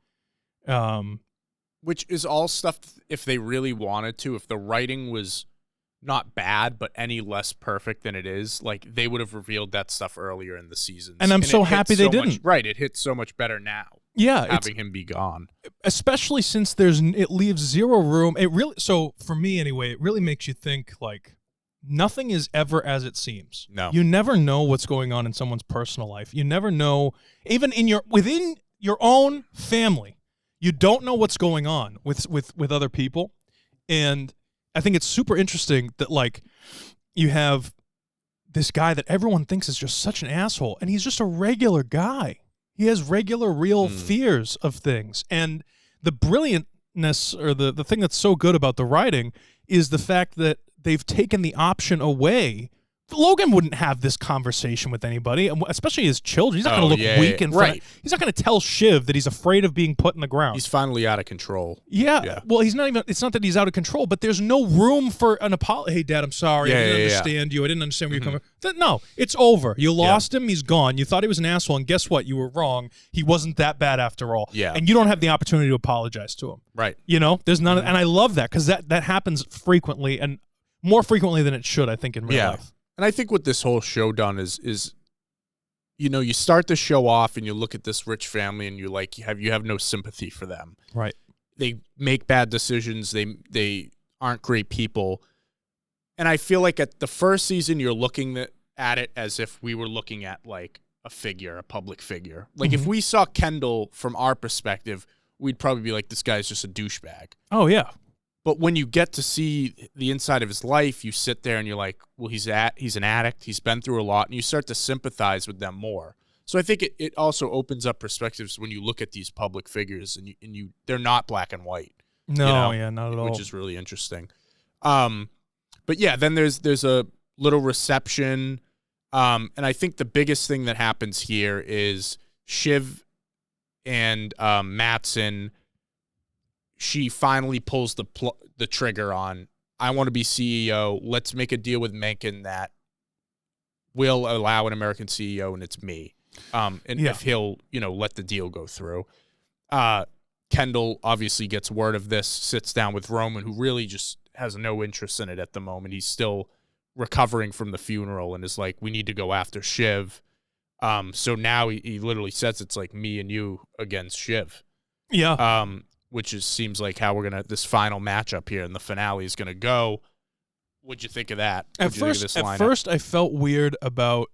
Which is all stuff, if they really wanted to, if the writing was not bad, but any less perfect than it is, like, they would have revealed that stuff earlier in the season. And I'm so happy they didn't. Right, it hits so much better now. Yeah, having him be gone. Especially since it leaves zero room. So for me anyway, it really makes you think, like, nothing is ever as it seems. No. You never know what's going on in someone's personal life. You never know, even within your own family, you don't know what's going on with other people. And I think it's super interesting that, like, you have this guy that everyone thinks is just such an asshole, and he's just a regular guy. He has regular, real fears of things. And the brilliantness, or the thing that's so good about the writing, is the fact that they've taken the option away. Logan wouldn't have this conversation with anybody, especially his children. He's not going to look weak in front. He's not going to tell Shiv that he's afraid of being put in the ground. He's finally out of control. Yeah. Well, he's not even. It's not that he's out of control, but there's no room for an apology. Hey, Dad, I'm sorry. I didn't understand you. I didn't understand where you're coming from. No, it's over. You lost him. He's gone. You thought he was an asshole, and guess what? You were wrong. He wasn't that bad after all. Yeah. And you don't have the opportunity to apologize to him. Right. There's none. And I love that, because that happens frequently, and more frequently than it should, I think, in real life. And I think what this whole show done is you start the show off and you look at this rich family and you have no sympathy for them. Right. They make bad decisions. They aren't great people. And I feel like at the first season, you're looking at it as if we were looking at, like, a public figure. Like, if we saw Kendall from our perspective, we'd probably be like, this guy's just a douchebag. Oh, yeah. But when you get to see the inside of his life, you sit there and you're like, well, he's an addict. He's been through a lot, and you start to sympathize with them more. So I think it also opens up perspectives when you look at these public figures, and they're not black and white. No, not at all. Which is really interesting. But yeah, then there's a little reception, and I think the biggest thing that happens here is Shiv and Mattson. She finally pulls the trigger on, I want to be CEO. Let's make a deal with Mencken that will allow an American CEO, and it's me. If he'll, let the deal go through. Kendall obviously gets word of this, sits down with Roman, who really just has no interest in it at the moment. He's still recovering from the funeral and is like, we need to go after Shiv. So now he literally says it's like me and you against Shiv. Yeah. Which seems like how this final matchup here in the finale is going to go. What'd you think of that? At first, I felt weird about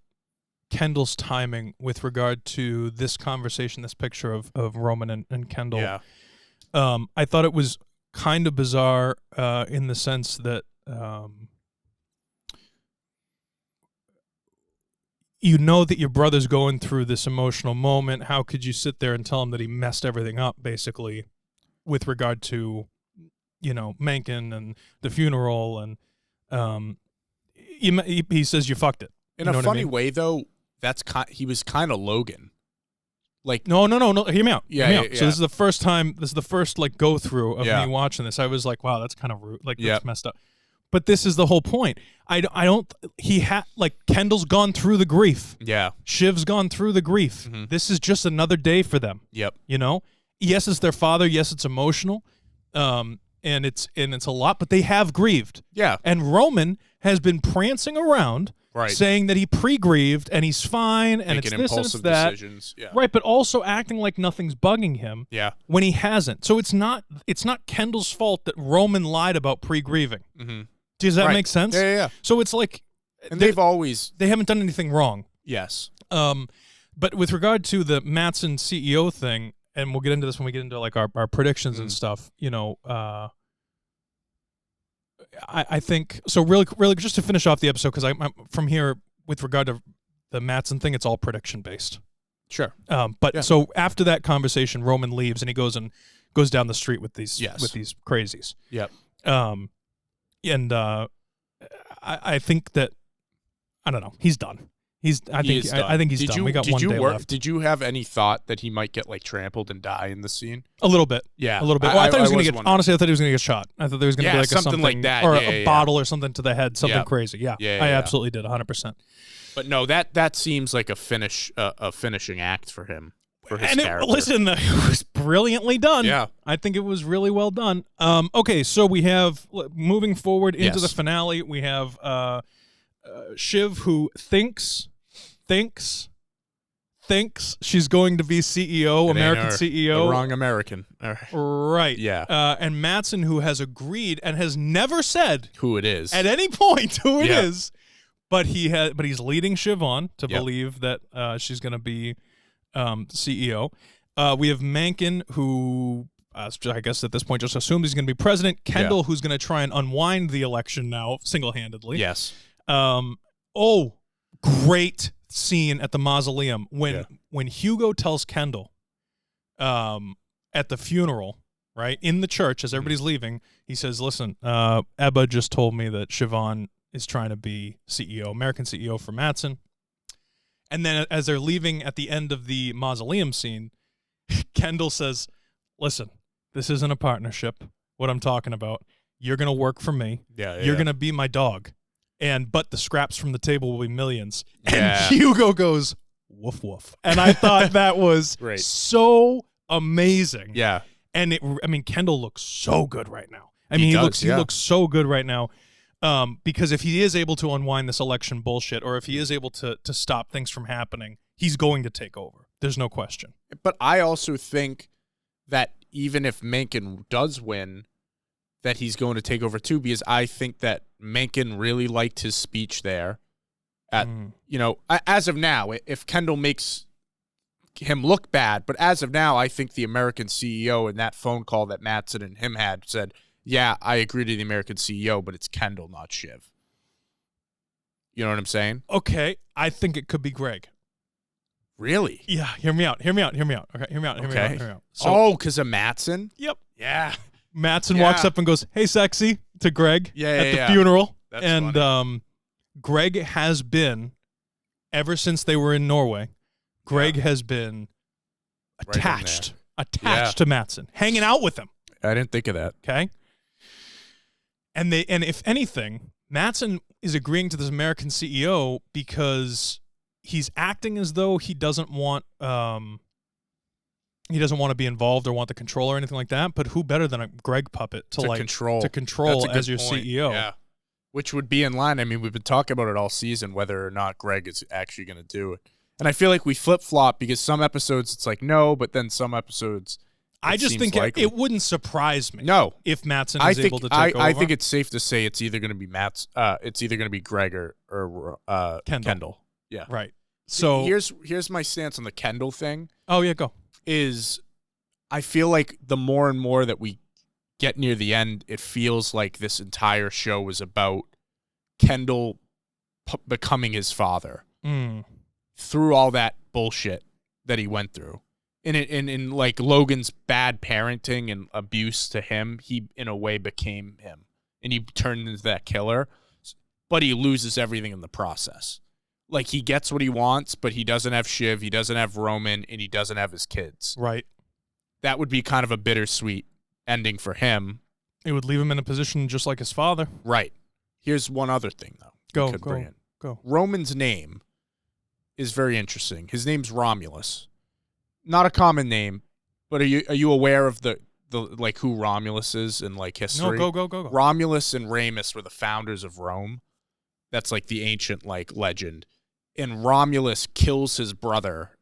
Kendall's timing with regard to this conversation, this picture of Roman and Kendall. Yeah. I thought it was kind of bizarre in the sense that you know that your brother's going through this emotional moment. How could you sit there and tell him that he messed everything up, basically, with regard to, Mencken and the funeral? And he says you fucked it. In a funny way, though, he was kind of Logan. Like no. Hear me out. Yeah, hear me out. Yeah. So this is the first time. This is the first go through of me watching this. I was like, wow, that's kind of rude. That's messed up. But this is the whole point. I don't. He had Kendall's gone through the grief. Yeah. Shiv's gone through the grief. Mm-hmm. This is just another day for them. Yep. Yes, it's their father. Yes, it's emotional. And it's a lot. But they have grieved. Yeah. And Roman has been prancing around. Right. Saying that he pre-grieved and he's fine and Making it's this and it's impulsive that. Decisions. Yeah. Right, but also acting like nothing's bugging him. Yeah. When he hasn't. So it's not Kendall's fault that Roman lied about pre-grieving. Mm-hmm. Does that make sense? Yeah. So it's like, and they haven't done anything wrong. Yes. But with regard to the Mattson CEO thing, and we'll get into this when we get into our predictions and stuff. I think so. Really, just to finish off the episode, because I'm from here with regard to the Mattson thing, it's all prediction based. Sure. So after that conversation, Roman leaves and he goes down the street with these crazies. Yep. I think that I don't know. He's done. I think he's done. We got one day left. Did you have any thought that he might get trampled and die in the scene? A little bit. Yeah. A little bit. Well, I thought he was going to get. Honestly, I thought he was going to get shot. I thought there was going to be something like that, or a bottle or something to the head, something crazy. Yeah. I absolutely did, 100%. But no, that seems like a finishing act for him. For his character. Listen, it was brilliantly done. Yeah. I think it was really well done. Okay, so we have moving forward into the finale. We have Shiv, who thinks she's going to be CEO, American CEO. The wrong American. Right. Yeah. And Mattson, who has agreed and has never said who it is at any point who it is, but he's leading Shiv on to believe that she's going to be CEO. We have Mencken, who I guess at this point just assumed he's going to be president. Kendall, who's going to try and unwind the election now single-handedly. Yes. Great scene at the mausoleum when Hugo tells Kendall at the funeral, right, in the church as everybody's leaving, he says, listen, Ebba just told me that Siobhan is trying to be CEO, American CEO for Mattson. And then as they're leaving at the end of the mausoleum scene, Kendall says, listen, this isn't a partnership, what I'm talking about. You're going to work for me. You're going to be my dog. But the scraps from the table will be millions. And Hugo goes, woof, woof. And I thought that was so amazing. Yeah. And Kendall looks so good right now. He looks so good right now. Because if he is able to unwind this election bullshit, or if he is able to stop things from happening, he's going to take over. There's no question. But I also think that even if Mencken does win, that he's going to take over too, because I think that Mencken really liked his speech there. As of now, if Kendall makes him look bad, but as of now, I think the American CEO in that phone call that Mattson and him had said, yeah, I agree to the American CEO, but it's Kendall, not Shiv. You know what I'm saying? Okay, I think it could be Greg. Really? Yeah, hear me out. Okay, hear me out. So, because of Mattson? Yep. Yeah. Mattson walks up and goes, "Hey, sexy," to Greg at the funeral. That's and funny. Greg has been, ever since they were in Norway, Greg has been attached to Mattson, hanging out with him. I didn't think of that. Okay. And if anything, Mattson is agreeing to this American CEO because he's acting as though he doesn't want to be involved or want the control or anything like that. But who better than a Greg puppet to control as your CEO? Yeah. Which would be in line. I mean, we've been talking about it all season, whether or not Greg is actually going to do it. And I feel like we flip-flop because some episodes it's like no, but then some episodes I just think it wouldn't surprise me. No, if Mattson is able to take over. I think it's safe to say it's either going to be it's either going to be Greg or Kendall. Yeah, right. So here's my stance on the Kendall thing. Oh yeah, go. Is I feel like the more and more that we get near the end, it feels like this entire show was about Kendall becoming his father through all that bullshit that he went through. In like Logan's bad parenting and abuse to him, he in a way became him, and he turned into that killer. But he loses everything in the process. Like he gets what he wants, but he doesn't have Shiv, he doesn't have Roman, and he doesn't have his kids. Right. That would be kind of a bittersweet ending for him. It would leave him in a position just like his father. Right. Here's one other thing though. Go. Roman's name is very interesting. His name's Romulus. Not a common name, but are you aware of the like who Romulus is in like history? No, go. Romulus and Remus were the founders of Rome. That's like the ancient like legend. And Romulus kills his brother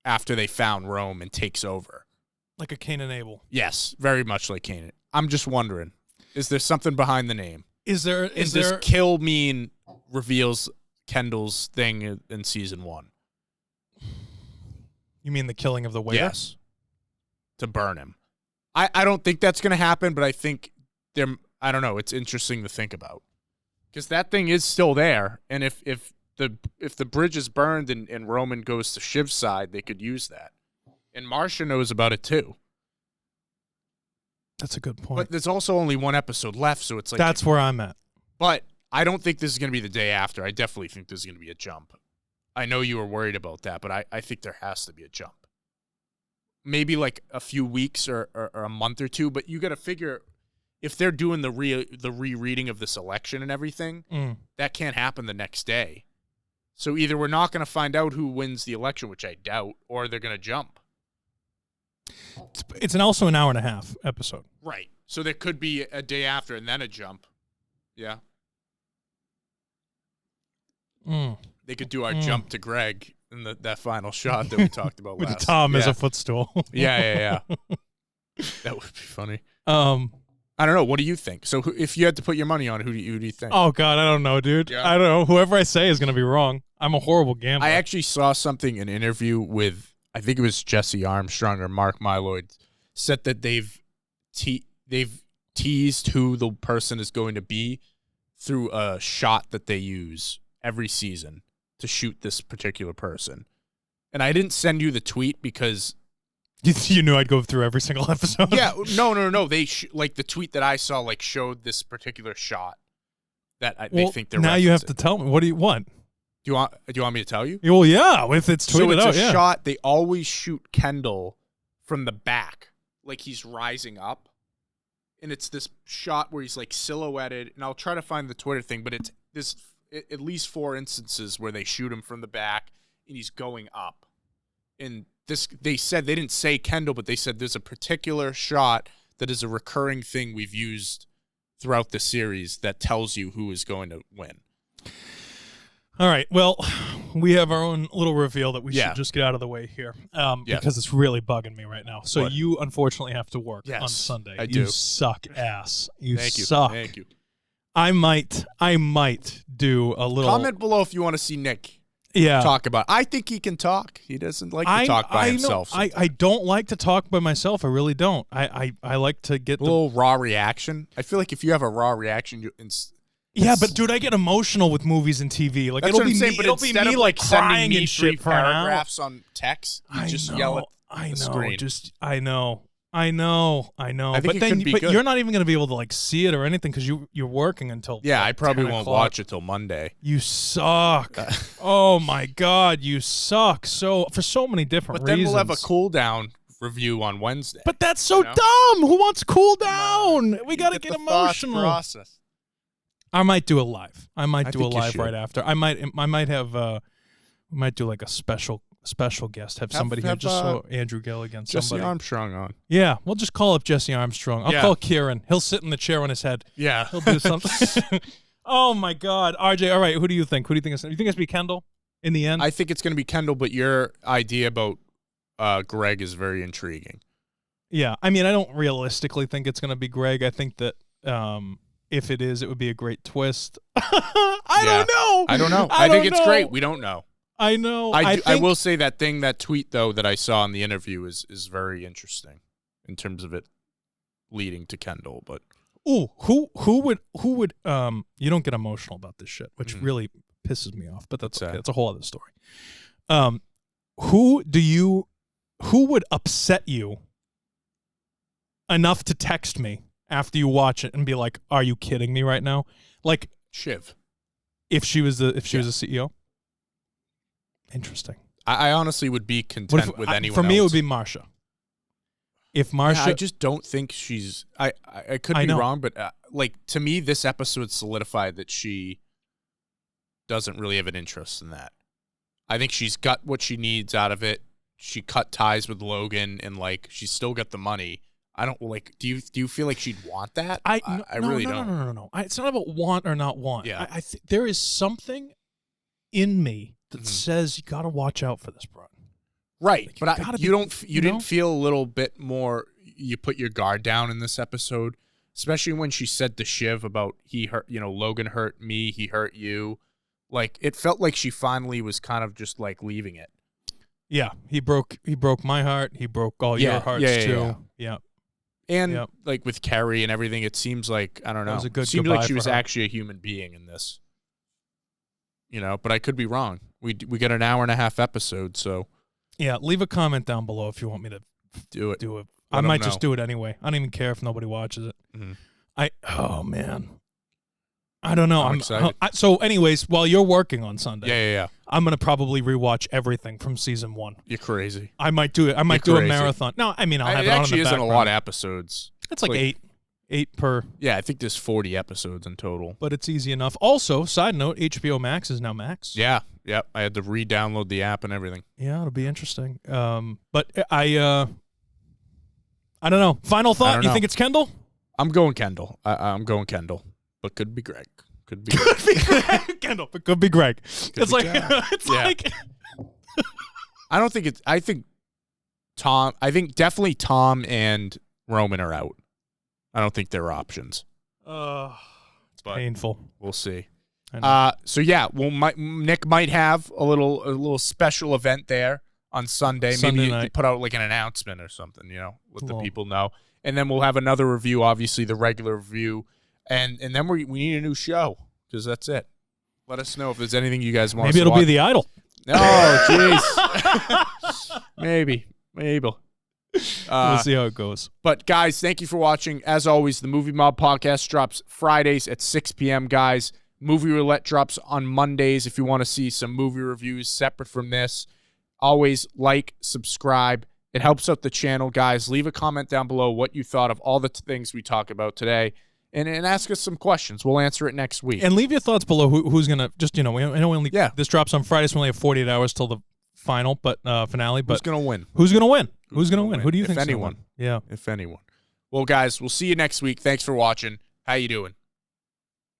after they found Rome and takes over. Like a Cain and Abel. Yes, very much like Cain. I'm just wondering, is there something behind the name? Is this kill mean reveals Kendall's thing in season 1? You mean the killing of the waiter? Yes. To burn him. I don't think that's going to happen, but I think I don't know, it's interesting to think about. Because that thing is still there, and if the bridge is burned and Roman goes to Shiv's side, they could use that. And Marcia knows about it too. That's a good point. But there's also only one episode left, so it's like that's where I'm at. But I don't think this is going to be the day after. I definitely think there's going to be a jump. I know you were worried about that, but I think there has to be a jump. Maybe like a few weeks or a month or two, but you got to figure if they're doing the rereading of this election and everything, that can't happen the next day. So either we're not going to find out who wins the election, which I doubt, or they're going to jump. It's also an hour and a half episode. Right. So there could be a day after and then a jump. Yeah. They could do our jump to Greg in that final shot that we talked about with last. Tom as a footstool. Yeah. That would be funny. I don't know. What do you think? So if you had to put your money on, who do you think? Oh, God, I don't know, dude. Yeah. I don't know. Whoever I say is going to be wrong. I'm a horrible gambler. I actually saw something, an interview with, I think it was Jesse Armstrong or Mark Mylod, said that they've teased who the person is going to be through a shot that they use every season to shoot this particular person. And I didn't send you the tweet because you knew I'd go through every single episode. Yeah, no. They like the tweet that I saw like showed this particular shot that they think they're. Now you have to tell me. What do you want? Do you want me to tell you? Well, yeah. If it's tweeted out, so it's a shot. They always shoot Kendall from the back, like he's rising up, and it's this shot where he's like silhouetted. And I'll try to find the Twitter thing, but it's this at least 4 instances where they shoot him from the back and he's going up. And this, they said, they didn't say Kendall, but they said there's a particular shot that is a recurring thing we've used throughout the series that tells you who is going to win. All right. Well, we have our own little reveal that we should just get out of the way here because it's really bugging me right now. So you unfortunately have to work on Sunday. I do. You suck ass. Thank you. Suck. Thank you. I might do a little. Comment below if you want to see Nick talk about it. I think he can talk. He doesn't like to talk by himself. I don't like to talk by myself. I really don't. I like to get a little raw reaction. I feel like if you have a raw reaction, yeah, but dude, I get emotional with movies and TV. Like that's it'll what I'm be saying, me, but it'll be instead me of like crying sending me and 3 shit for an hour. paragraphs on text, you just yell at the screen. I know. I know. I think but it then, could be but good. you're not even going to be able to like see it or anything because you're working until Yeah, like, I probably 10 won't o'clock. watch it till Monday. You suck. Oh my God, you suck. So for so many different But then reasons. we'll have a cool down review on Wednesday. But that's so you know? dumb. Who wants cool down? We got to get the thoughts emotional. process. I might do a live. I might do a think you live should. right after. I might have. We might do like a special guest. Have somebody here just so Andrew Gilligan. Jesse Somebody. Armstrong on. Yeah, we'll just call up Jesse Armstrong. I'll Yeah. call Kieran. He'll sit in the chair on his head. Yeah. He'll do something. Oh my God, RJ. All right, who do you think? You think it's gonna be Kendall in the end? I think it's going to be Kendall, but your idea about Greg is very intriguing. Yeah, I mean, I don't realistically think it's gonna be Greg. I think that if it is, it would be a great twist. I don't know. I don't know. I think it's great. We don't know. I know. I will say that tweet though that I saw in the interview is very interesting in terms of it leading to Kendall. But who would you don't get emotional about this shit, which really pisses me off. But that's okay. That's a whole other story. Who would upset you enough to text me after you watch it and be like, "Are you kidding me right now?" Like Shiv, if she was a CEO. Interesting. I honestly would be content with anyone. For me, else. it would be Marsha. If Marsha, I just don't think she's. I could be wrong, but like to me, this episode solidified that she doesn't really have an interest in that. I think she's got what she needs out of it. She cut ties with Logan, and like she's still got the money. I don't like. Do you feel like she'd want that? I really don't. No. It's not about want or not want. Yeah. I think there is something in me that says you got to watch out for this, bro. Right, like, but you didn't feel a little bit more. You put your guard down in this episode, especially when she said to Shiv about he hurt. Logan hurt me. He hurt you. Like it felt like she finally was kind of just like leaving it. Yeah, he broke my heart. He broke all your hearts too. Yeah. And like with Carrie and everything, it seems like I don't know. It was a good seemed goodbye like she for was her. actually a human being in this. But I could be wrong. We got an hour and a half episode, so yeah. Leave a comment down below if you want me to do it. I might just do it anyway. I don't even care if nobody watches it. Mm-hmm. Oh man, I don't know. I'm excited. So, anyways, while you're working on Sunday, Yeah. I'm gonna probably rewatch everything from season 1. You're crazy. I might do it. I might do a marathon. No, I mean I'll have it on in the actually isn't background. a lot of episodes. It's like 8 per. Yeah, I think there's 40 episodes in total. But it's easy enough. Also, side note, HBO Max is now Max. Yeah. I had to re-download the app and everything. Yeah, it'll be interesting. But I don't know. Final thought. You think it's Kendall? I'm going Kendall. I'm going Kendall, but could be Greg. Could be Kendall, but could be Greg. It's like like. I don't think it's. I think Tom. I think definitely Tom and Roman are out. I don't think they're options. It's painful. We'll see. So yeah, Nick might have a little special event there on Sunday. Maybe you put out like an announcement or something, let the people know. And then we'll have another review, obviously the regular review, and then we need a new show because that's it. Let us know if there's anything you guys want. Maybe it'll be The Idol. Oh, jeez. Maybe. We'll see how it goes. But guys, thank you for watching. As always, the Movie Mob podcast drops Fridays at 6 p.m. Guys, Movie Roulette drops on Mondays if you want to see some movie reviews separate from this. Always like, subscribe. It helps out the channel, guys. Leave a comment down below what you thought of all the things we talk about today, and ask us some questions. We'll answer it next week. And leave your thoughts below. Who's gonna I know we only this drops on Friday, so we only have 48 hours till the final, finale. But who's gonna win? Who's gonna win? Who's gonna win? Who do you think? If anyone. Yeah. If anyone. Well, guys, we'll see you next week. Thanks for watching. How you doing?